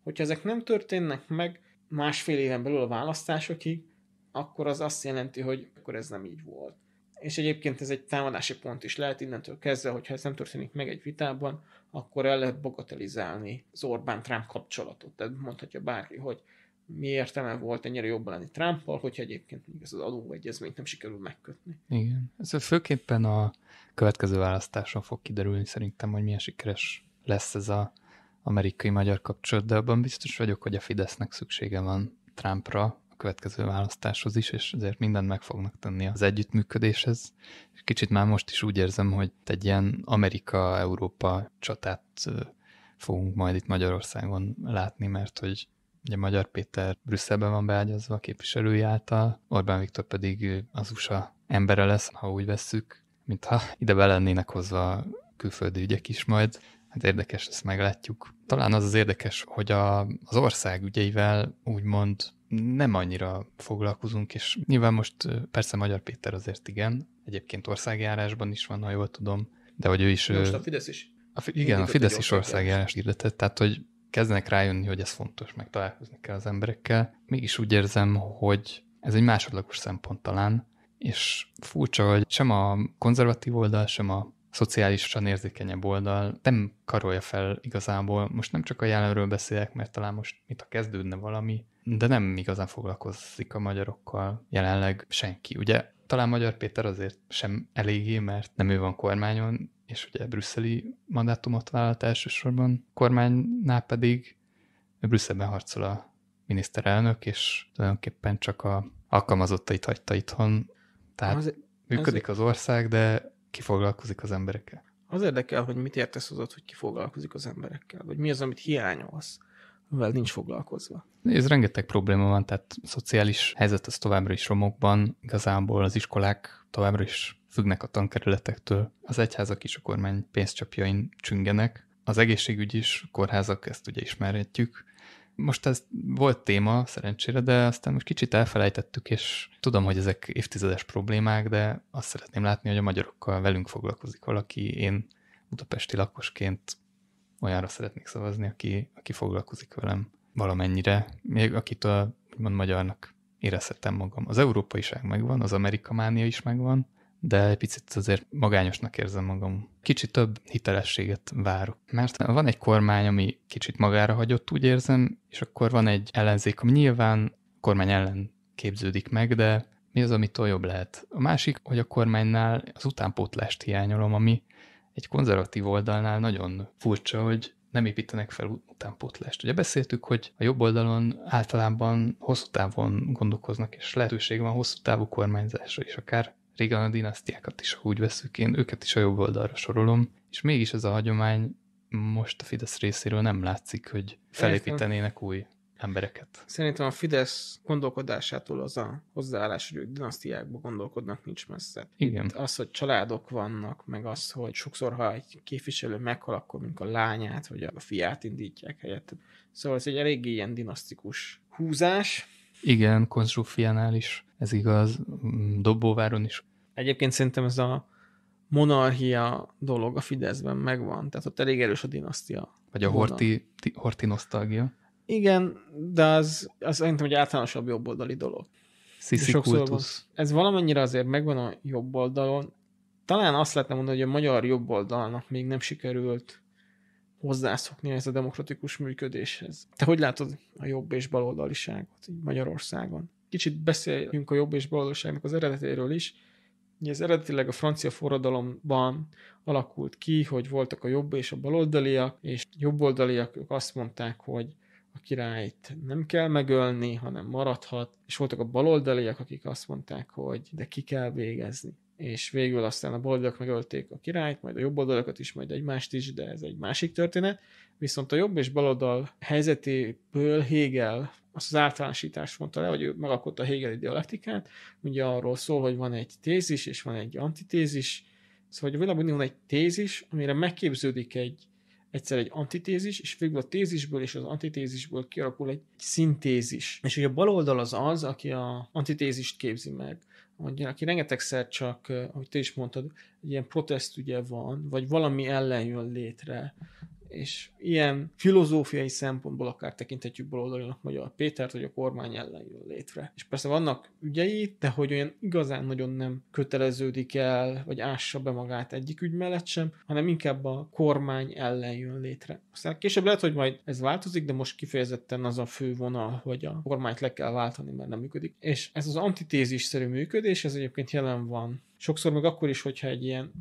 Hogyha ezek nem történnek meg 1,5 éven belül a választásokig, akkor az azt jelenti, hogy akkor ez nem így volt. És egyébként ez egy támadási pont is lehet innentől kezdve, hogyha ez nem történik meg egy vitában, akkor el lehet bagatelizálni az Orbán-Trump kapcsolatot. Tehát mondhatja bárki, hogy mi értelme volt ennyire jobban lenni Trumpal, hogyha egyébként még ez az adóegyezményt nem sikerül megkötni. Igen. Ez főképpen a következő választáson fog kiderülni szerintem, hogy milyen sikeres lesz ez az amerikai-magyar kapcsolat, de abban biztos vagyok, hogy a Fidesznek szüksége van Trumpra a következő választáshoz is, és ezért mindent meg fognak tenni az együttműködéshez. És kicsit már most is úgy érzem, hogy egy ilyen Amerika-Európa csatát fogunk majd itt Magyarországon látni, mert hogy ugye Magyar Péter Brüsszelben van beágyazva a képviselői által, Orbán Viktor pedig az USA embere lesz, ha úgy vesszük, mintha ide be lennének hozva külföldi ügyek is majd. Hát érdekes, ezt meglátjuk. Talán az érdekes, hogy az ország ügyeivel úgymond nem annyira foglalkozunk, és nyilván most persze Magyar Péter azért igen, egyébként országjárásban is van, ha jól tudom, de hogy ő is... Most a Fidesz is. Igen, a Fidesz is országjárást hirdetett, tehát hogy kezdenek rájönni, hogy ez fontos, meg találkozni kell az emberekkel. Mégis úgy érzem, hogy ez egy másodlagos szempont talán, és furcsa, hogy sem a konzervatív oldal, sem a szociálisan érzékenyebb oldal nem karolja fel igazából. Most nem csak a jelenről beszélek, mert talán most mintha kezdődne valami, de nem igazán foglalkozik a magyarokkal jelenleg senki. Ugye talán Magyar Péter azért sem eléggé, mert nem ő van kormányon, és ugye brüsszeli mandátumot vállalt elsősorban, kormánynál pedig Brüsszelben harcol a miniszterelnök, és tulajdonképpen csak a alkalmazottait hagyta itthon. Tehát működik az ország, de ki foglalkozik az emberekkel. Az érdekel, hogy mit értesz hozzá, hogy ki foglalkozik az emberekkel, vagy mi az, amit hiányolsz, mivel nincs foglalkozva. Ez rengeteg probléma van, tehát a szociális helyzet az továbbra is romokban, igazából az iskolák továbbra is függnek a tankerületektől, az egyházak is a kormány pénzcsapjain csüngenek, az egészségügy is, a kórházak, ezt ugye ismerhetjük. Most ez volt téma szerencsére, de aztán most kicsit elfelejtettük, és tudom, hogy ezek évtizedes problémák, de azt szeretném látni, hogy a magyarokkal velünk foglalkozik valaki. Én budapesti lakosként olyanra szeretnék szavazni, aki foglalkozik velem valamennyire, még akitől úgymond magyarnak érezhetem magam. Az európaiság megvan, az amerikamánia is megvan, de egy picit azért magányosnak érzem magam. Kicsit több hitelességet várok. Mert van egy kormány, ami kicsit magára hagyott, úgy érzem, és akkor van egy ellenzék, ami nyilván kormány ellen képződik meg, de mi az, amitől jobb lehet? A másik, hogy a kormánynál az utánpótlást hiányolom, ami egy konzervatív oldalnál nagyon furcsa, hogy nem építenek fel utánpótlást. Ugye beszéltük, hogy a jobb oldalon általában hosszú távon gondolkoznak, és lehetőség van hosszú távú kormányzásra is, akár régen a dinasztiákat is, ha úgy veszük, én őket is a jobb oldalra sorolom, és mégis ez a hagyomány most a Fidesz részéről nem látszik, hogy felépítenének új embereket. Szerintem a Fidesz gondolkodásától az a hozzáállás, hogy ők dinasztiákban gondolkodnak, nincs messze. Igen. Az, hogy családok vannak, meg az, hogy sokszor, ha egy képviselő meghal, akkor mint a lányát, vagy a fiát indítják helyett. Szóval ez egy eléggé ilyen dinasztikus húzás. Igen, Konzsófiánál is, ez igaz, Dobóváron is. Egyébként szerintem ez a monarchia dolog a Fideszben megvan, tehát ott elég erős a dinasztia. Vagy a horti nosztalgia. Igen, de az szerintem egy általánosabb jobboldali dolog. Sziszi kultusz. Ez valamennyire azért megvan a jobb oldalon. Talán azt lehetne mondani, hogy a magyar jobb oldalnak még nem sikerült hozzászokni ez a demokratikus működéshez. Te hogy látod a jobb és baloldaliságot így Magyarországon? Kicsit beszéljünk a jobb és baloldaliságnak az eredetéről is. Ugye ez eredetileg a francia forradalomban alakult ki, hogy voltak a jobb és a baloldaliak, és jobboldaliak ők azt mondták, hogy a királyt nem kell megölni, hanem maradhat, és voltak a baloldaliak, akik azt mondták, hogy de ki kell végezni. És végül aztán a baloldaliak megölték a királyt, majd a jobboldaliakat is, majd egymást is, de ez egy másik történet. Viszont a jobb és baloldal helyzetéből Hegel azt az általánosítást mondta le, hogy ő megalkotta a hegeli dialektikát, ugye arról szól, hogy van egy tézis és van egy antitézis, szóval hogy a világban van egy tézis, amire megképződik egyszer egy antitézis, és végül a tézisből és az antitézisből kialakul egy szintézis. És ugye a baloldal az, aki a antitézist képzi meg, aki rengetegszer csak, ahogy te is mondtad, egy ilyen protest ugye van, vagy valami ellen jön létre, és ilyen filozófiai szempontból akár tekinthetjük baloldalinak Magyar Pétert, hogy a kormány ellen jön létre. És persze vannak ügyei, de hogy olyan igazán nagyon nem köteleződik el, vagy ássa be magát egyik ügy mellett sem, hanem inkább a kormány ellen jön létre. Aztán később lehet, hogy majd ez változik, de most kifejezetten az a fő vonal, hogy a kormányt le kell váltani, mert nem működik. És ez az antitézis-szerű működés, ez egyébként jelen van sokszor meg akkor is, hogyha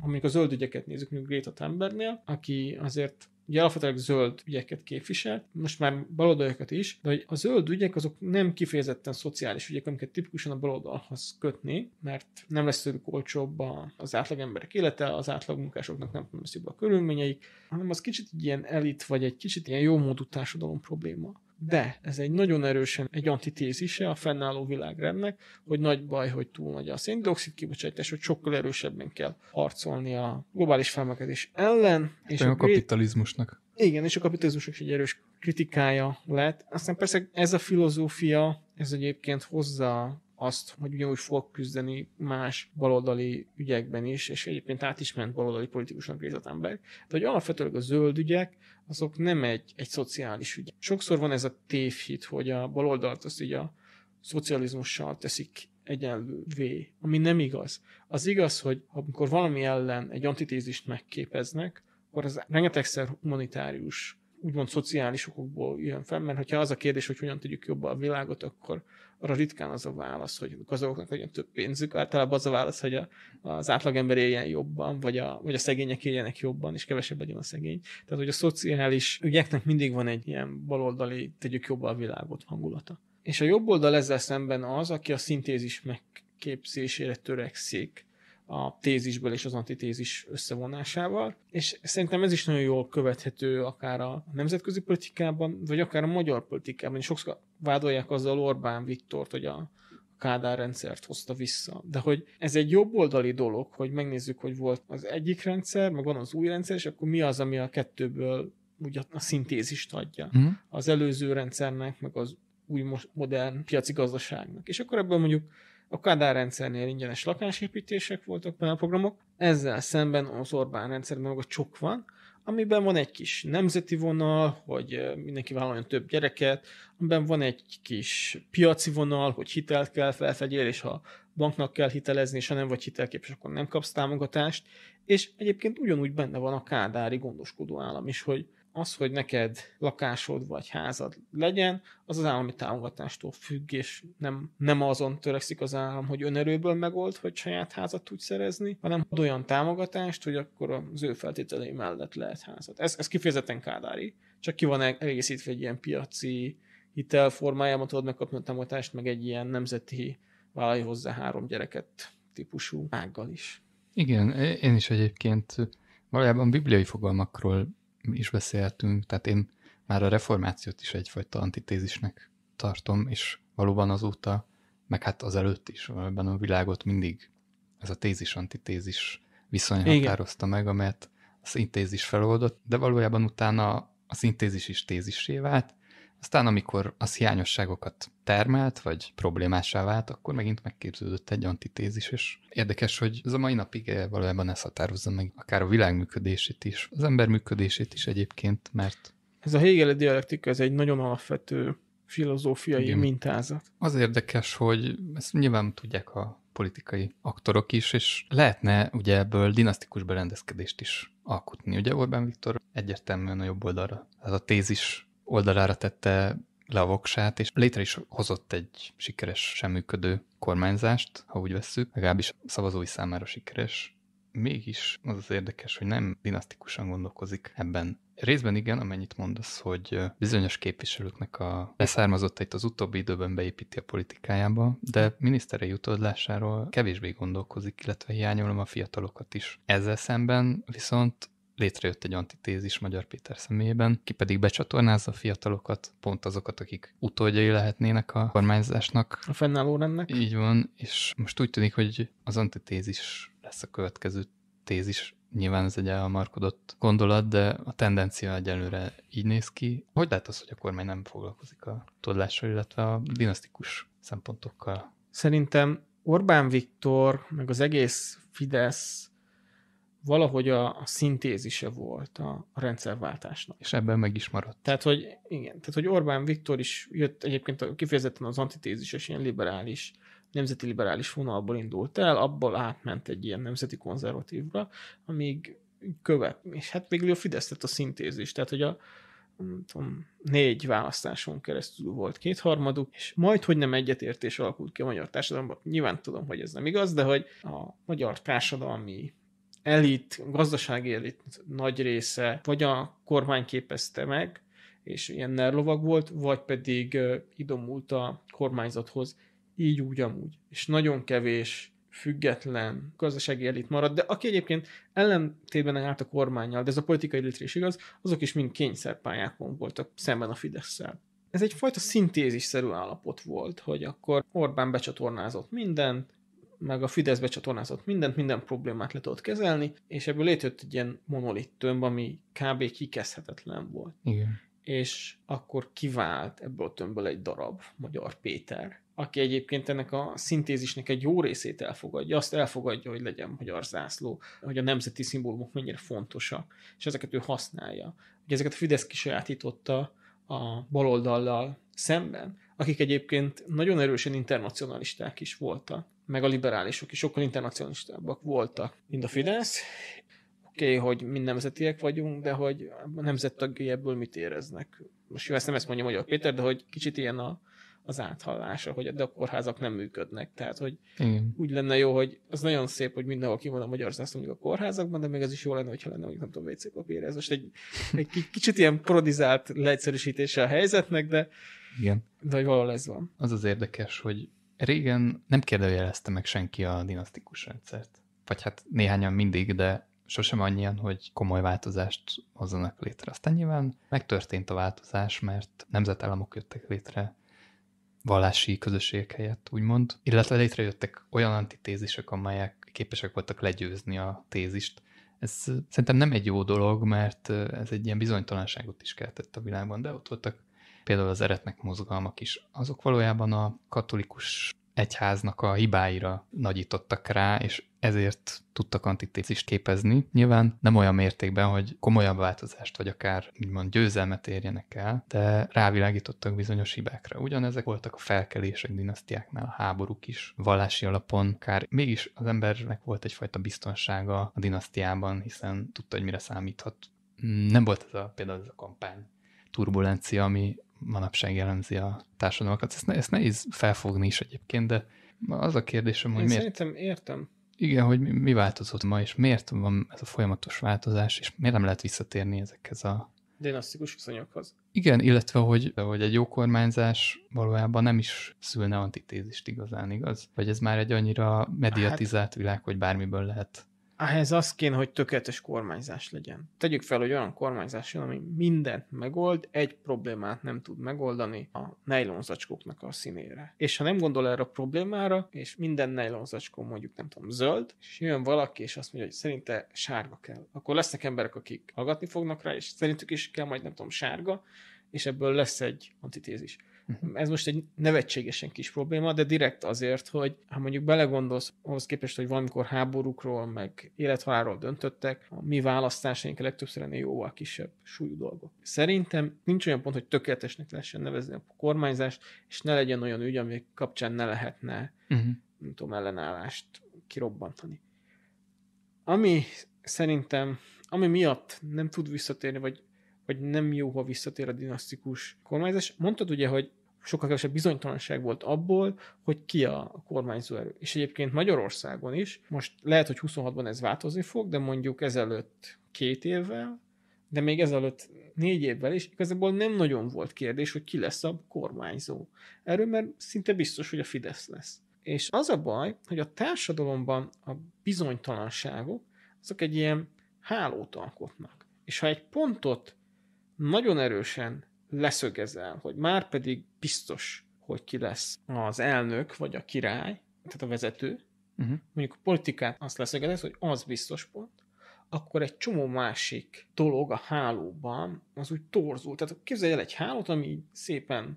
amikor a zöld ügyeket nézzük, mondjuk Greta Thunbergnél, aki azért ugye alapvetően zöld ügyeket képvisel, most már baloldaliakat is, de hogy a zöld ügyek azok nem kifejezetten szociális ügyek, amiket tipikusan a baloldalhoz kötni, mert nem lesz tőlük olcsóbb az átlag emberek élete, az átlag munkásoknak nem lesz jobb a körülményeik, hanem az kicsit ilyen elit, vagy egy kicsit ilyen jómódú társadalom probléma. De ez egy nagyon erősen egy antitézise a fennálló világrendnek, hogy nagy baj, hogy túl nagy a széndioxid kibocsátás, hogy sokkal erősebben kell harcolni a globális felmelegedés ellen. És a kapitalizmusnak. Igen, és a kapitalizmusnak is egy erős kritikája lett. Aztán persze ez a filozófia, ez egyébként hozza azt, hogy ugyanúgy fog küzdeni más baloldali ügyekben is, és egyébként át is ment baloldali politikusnak Greta Thunberg. De hogy alapvetően a zöld ügyek, azok nem egy szociális ügy. Sokszor van ez a tévhit, hogy a baloldalt azt így a szocializmussal teszik egyenlővé, ami nem igaz. Az igaz, hogy amikor valami ellen egy antitézist megképeznek, akkor az rengetegszer humanitárius, úgymond szociális okokból jön fel, mert ha az a kérdés, hogy hogyan tudjuk jobban a világot, akkor arra ritkán az a válasz, hogy gazdagoknak legyen több pénzük. Általában az a válasz, hogy az átlagember éljen jobban, vagy a szegények éljenek jobban, és kevesebb legyen a szegény. Tehát, hogy a szociális ügyeknek mindig van egy ilyen baloldali, tegyük jobban a világot hangulata. És a jobb oldal ezzel szemben az, aki a szintézis megképzésére törekszik, a tézisből és az antitézis összevonásával, és szerintem ez is nagyon jól követhető akár a nemzetközi politikában, vagy akár a magyar politikában. Sokszor vádolják azzal Orbán Viktort, hogy a Kádár rendszert hozta vissza. De hogy ez egy jobboldali dolog, hogy megnézzük, hogy volt az egyik rendszer, meg van az új rendszer, és akkor mi az, ami a kettőből ugye a szintézist adja. Az előző rendszernek, meg az új modern piaci gazdaságnak. És akkor ebből mondjuk a Kádár rendszernél ingyenes lakásépítések voltak benne a programok, ezzel szemben az Orbán rendszerben maga csok van, amiben van egy kis nemzeti vonal, hogy mindenki vállaljon több gyereket, amiben van egy kis piaci vonal, hogy hitelt kell felfedjél, és ha banknak kell hitelezni, és ha nem vagy hitelképes, akkor nem kapsz támogatást, és egyébként ugyanúgy benne van a kádári gondoskodó állam is, hogy az, hogy neked lakásod vagy házad legyen, az állami támogatástól függ, és nem azon törekszik az állam, hogy önerőből megold, hogy saját házat tudj szerezni, hanem ad olyan támogatást, hogy akkor az ő feltételei mellett lehet házat. Ez kifejezetten kádári, csak ki van egészítve egy ilyen piaci hitel formájában, tudod megkapni a támogatást, meg egy ilyen nemzeti vállalj hozzá 3 gyereket típusú ággal is. Igen, én is egyébként valójában bibliai fogalmakról is beszéltünk, tehát én már a reformációt is egyfajta antitézisnek tartom, és valóban azóta, meg hát azelőtt is ebben a világot mindig ez a tézis-antitézis viszony határozta meg, amelyet a szintézis feloldott, de valójában utána a szintézis is tézissé vált, aztán amikor az hiányosságokat termelt, vagy problémássá vált, akkor megint megképződött egy antitézis, és érdekes, hogy ez a mai napig valójában ez határozza meg akár a világ működését is, az ember működését is egyébként, mert... Ez a Hegeli dialektika, ez egy nagyon alapvető filozófiai mintázat. Az érdekes, hogy ezt nyilván tudják a politikai aktorok is, és lehetne ugye ebből dinasztikus berendezkedést is alkotni. Ugye Orbán Viktor egyértelműen a jobb oldalra, ez a tézis oldalára tette le a voksát, és létre is hozott egy sikeres, sem működő kormányzást, ha úgy vesszük, legalábbis szavazói számára sikeres. Mégis az az érdekes, hogy nem dinasztikusan gondolkozik ebben. Részben igen, amennyit mondasz, hogy bizonyos képviselőknek a leszármazottait az utóbbi időben beépíti a politikájába, de miniszterei utódlásáról kevésbé gondolkozik, illetve hiányolom a fiatalokat is. Ezzel szemben viszont létrejött egy antitézis Magyar Péter személyében, ki pedig becsatornázza a fiatalokat, pont azokat, akik utódjai lehetnének a kormányzásnak. A fennálló rendnek. Így van, és most úgy tűnik, hogy az antitézis lesz a következő tézis. Nyilván ez egy elmarkodott gondolat, de a tendencia egyelőre így néz ki. Hogy lehet az, hogy a kormány nem foglalkozik a tudással, illetve a dinasztikus szempontokkal? Szerintem Orbán Viktor, meg az egész Fidesz valahogy a szintézise volt a rendszerváltásnak. És ebben meg is maradt. Tehát, hogy Orbán Viktor is jött egyébként kifejezetten az antitézises, ilyen liberális, nemzeti liberális vonalból indult el, abból átment egy ilyen nemzeti konzervatívra, amíg és hát végül a Fidesz lett a szintézis. Tehát, hogy tudom, 4 választáson keresztül volt kétharmaduk, és majd, hogy nem egyetértés alakult ki a magyar társadalomban. Nyilván tudom, hogy ez nem igaz, de hogy a magyar társadalmi elit, gazdasági elit nagy része vagy a kormány képezte meg, és ilyen nerlovag volt, vagy pedig idomult a kormányzathoz így úgy amúgy. És nagyon kevés független gazdasági elit maradt, de aki egyébként ellentétben állt a kormánnyal, de ez a politikai elitre is igaz, azok is mind kényszerpályákon voltak szemben a Fidesszel. Ez egyfajta szintézisszerű állapot volt, hogy akkor Orbán becsatornázott mindent, meg a Fidesz becsatornázott mindent, minden problémát le tudott kezelni, és ebből létrejött egy ilyen monolit tömb, ami kb. Kikezdhetetlen volt. Igen. És akkor kivált ebből a tömbből egy darab, Magyar Péter, aki egyébként ennek a szintézisnek egy jó részét elfogadja, azt elfogadja, hogy legyen magyar zászló, hogy a nemzeti szimbólumok mennyire fontosak, és ezeket ő használja. Ugye ezeket a Fidesz kisajátította a baloldallal szemben, akik egyébként nagyon erősen internacionalisták is voltak, meg a liberálisok is sokkal internacionalistábbak voltak, mint a Fidesz. Oké, hogy mind nemzetiek vagyunk, de hogy a nemzet tagjai ebből mit éreznek. Most jó, ezt nem ezt mondja Magyar Péter, de hogy kicsit ilyen az áthallása, hogy a kórházak nem működnek. Tehát, hogy Igen. úgy lenne jó, hogy az nagyon szép, hogy mindenhol ki van a magyar zászló mondjuk a kórházakban, de még az is jó lenne, hogyha lenne, hogy nem tudom, WC papír. Ez most egy kicsit ilyen parodizált leegyszerűsítése a helyzetnek, de Igen. hogy valahol ez van. Az az érdekes, hogy régen nem kérdőjelezte meg senki a dinasztikus rendszert. Vagy hát néhányan mindig, de sosem annyian, hogy komoly változást hozzanak létre. Aztán nyilván megtörtént a változás, mert nemzetállamok jöttek létre vallási közösségek helyett, úgymond, illetve létrejöttek olyan antitézisek, amelyek képesek voltak legyőzni a tézist. Ez szerintem nem egy jó dolog, mert ez egy ilyen bizonytalanságot is keltett a világban, de ott voltak például az eretnek mozgalmak is. Azok valójában a katolikus egyháznak a hibáira nagyítottak rá, és ezért tudtak antitézist képezni. Nyilván nem olyan mértékben, hogy komolyabb változást, vagy akár úgymond győzelmet érjenek el, de rávilágítottak bizonyos hibákra. Ugyanezek voltak a felkelések dinasztiáknál, a háborúk is, vallási alapon, akár mégis az embernek volt egyfajta biztonsága a dinasztiában, hiszen tudta, hogy mire számíthat. Nem volt például ez a kampány turbulencia, ami manapság jellemzi a társadalmakat. Ezt nehéz felfogni is egyébként, de az a kérdésem, hogy miért... Szerintem értem. Igen, hogy mi változott ma, és miért van ez a folyamatos változás, és miért nem lehet visszatérni ezekhez a... dinasztikus viszonyokhoz. Igen, illetve, hogy egy jó kormányzás valójában nem is szülne antitézist igazán, igaz? Vagy ez már egy annyira mediatizált világ, hogy bármiből lehet. Ehhez az kéne, hogy tökéletes kormányzás legyen. Tegyük fel, hogy olyan kormányzás jön, ami mindent megold, egy problémát nem tud megoldani, a nejlonzacskóknak a színére. És ha nem gondol erre a problémára, és minden nejlonzacskó mondjuk nem tudom, zöld, és jön valaki, és azt mondja, hogy szerinte sárga kell, akkor lesznek emberek, akik hallgatni fognak rá, és szerintük is kell majd nem tudom, sárga, és ebből lesz egy antitézis. Ez most egy nevetségesen kis probléma, de direkt azért, hogy ha mondjuk belegondolsz, ahhoz képest, hogy valamikor háborúkról, meg élethalálról döntöttek, a mi választásaink legtöbbször ennél jóval kisebb súlyú dolgok. Szerintem nincs olyan pont, hogy tökéletesnek lehessen nevezni a kormányzást, és ne legyen olyan ügy, ami kapcsán ne lehetne, nem tudom, ellenállást kirobbantani. Ami szerintem, ami miatt nem tud visszatérni, vagy nem jó, ha visszatér a dinasztikus kormányzás. Mondtad ugye, hogy sokkal kevesebb bizonytalanság volt abból, hogy ki a kormányzó erő. És egyébként Magyarországon is, most lehet, hogy 26-ban ez változni fog, de mondjuk ezelőtt 2 évvel, de még ezelőtt 4 évvel is igazából nem nagyon volt kérdés, hogy ki lesz a kormányzó. Erről mert szinte biztos, hogy a Fidesz lesz. És az a baj, hogy a társadalomban a bizonytalanságok, azok egy ilyen hálót alkotnak. És ha egy pontot nagyon erősen leszögezel, hogy már pedig biztos, hogy ki lesz az elnök, vagy a király, tehát a vezető, mondjuk a politikát azt leszögezed, hogy az biztos pont, akkor egy csomó másik dolog a hálóban az úgy torzul. Tehát képzelj el egy hálót, ami szépen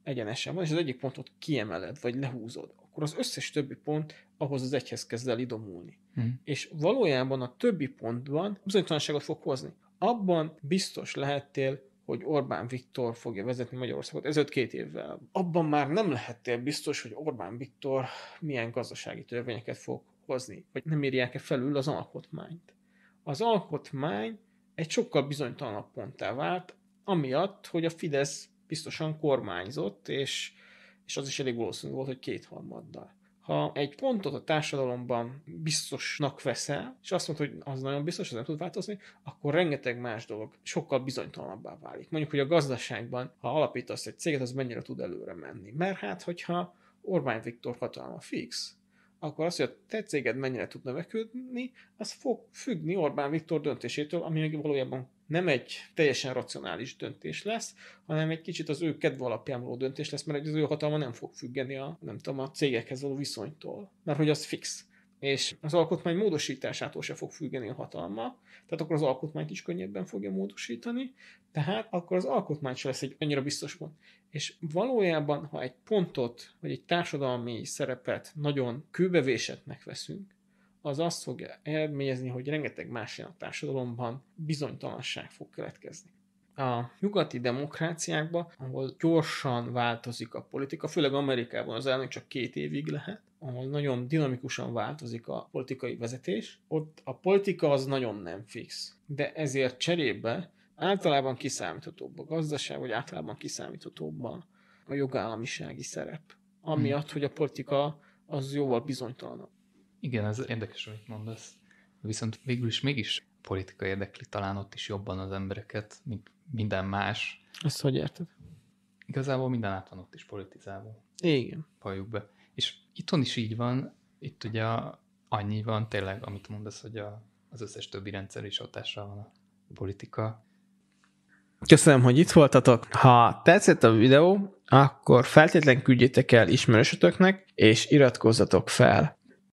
egyenesen van, és az egyik pontot kiemeled, vagy lehúzod, akkor az összes többi pont ahhoz az egyhez kezd el idomulni. És valójában a többi pontban bizonytalanságot fog hozni. Abban biztos lehettél, hogy Orbán Viktor fogja vezetni Magyarországot ezelőtt 2 évvel. Abban már nem lehettél biztos, hogy Orbán Viktor milyen gazdasági törvényeket fog hozni, vagy nem írják-e felül az alkotmányt. Az alkotmány egy sokkal bizonytalanabb ponttá vált, amiatt, hogy a Fidesz biztosan kormányzott, és az is elég valószínű volt, hogy 2/3. Ha egy pontot a társadalomban biztosnak veszel, és azt mondod, hogy az nagyon biztos, az nem tud változni, akkor rengeteg más dolog sokkal bizonytalanabbá válik. Mondjuk, hogy a gazdaságban, ha alapítasz egy céget, az mennyire tud előre menni. Mert hát, hogyha Orbán Viktor hatalma fix, akkor az, hogy a te céged mennyire tud növekedni, az fog függni Orbán Viktor döntésétől, ami meg valójában nem egy teljesen racionális döntés lesz, hanem egy kicsit az ő kedve alapján való döntés lesz, mert az ő hatalma nem fog függeni a cégekhez való viszonytól, mert hogy az fix. És az alkotmány módosításától se fog függeni a hatalma, tehát akkor az alkotmányt is könnyebben fogja módosítani, tehát akkor az alkotmány se lesz egy annyira biztos pont. És valójában, ha egy pontot, vagy egy társadalmi szerepet nagyon kőbevésettnek veszünk, az azt fogja eredményezni, hogy rengeteg más a társadalomban bizonytalanság fog keletkezni. A nyugati demokráciákban, ahol gyorsan változik a politika, főleg Amerikában az elnök csak 2 évig lehet, ahol nagyon dinamikusan változik a politikai vezetés, ott a politika az nagyon nem fix. De ezért cserébe általában kiszámíthatóbb a gazdaság, vagy általában kiszámíthatóbb a jogállamisági szerep. Amiatt, hogy a politika az jóval bizonytalanabb. Igen, ez érdekes, amit mondasz. Viszont végül is mégis politika érdekli talán ott is jobban az embereket, mint minden más. Ezt hogy érted? Igazából minden át van ott is politizálva. Igen. Valljuk be. És itthon is így van, itt ugye annyi van tényleg, amit mondasz, hogy az összes többi rendszer is hatással van a politika. Köszönöm, hogy itt voltatok. Ha tetszett a videó, akkor feltétlenül küldjétek el ismerősötöknek, és iratkozzatok fel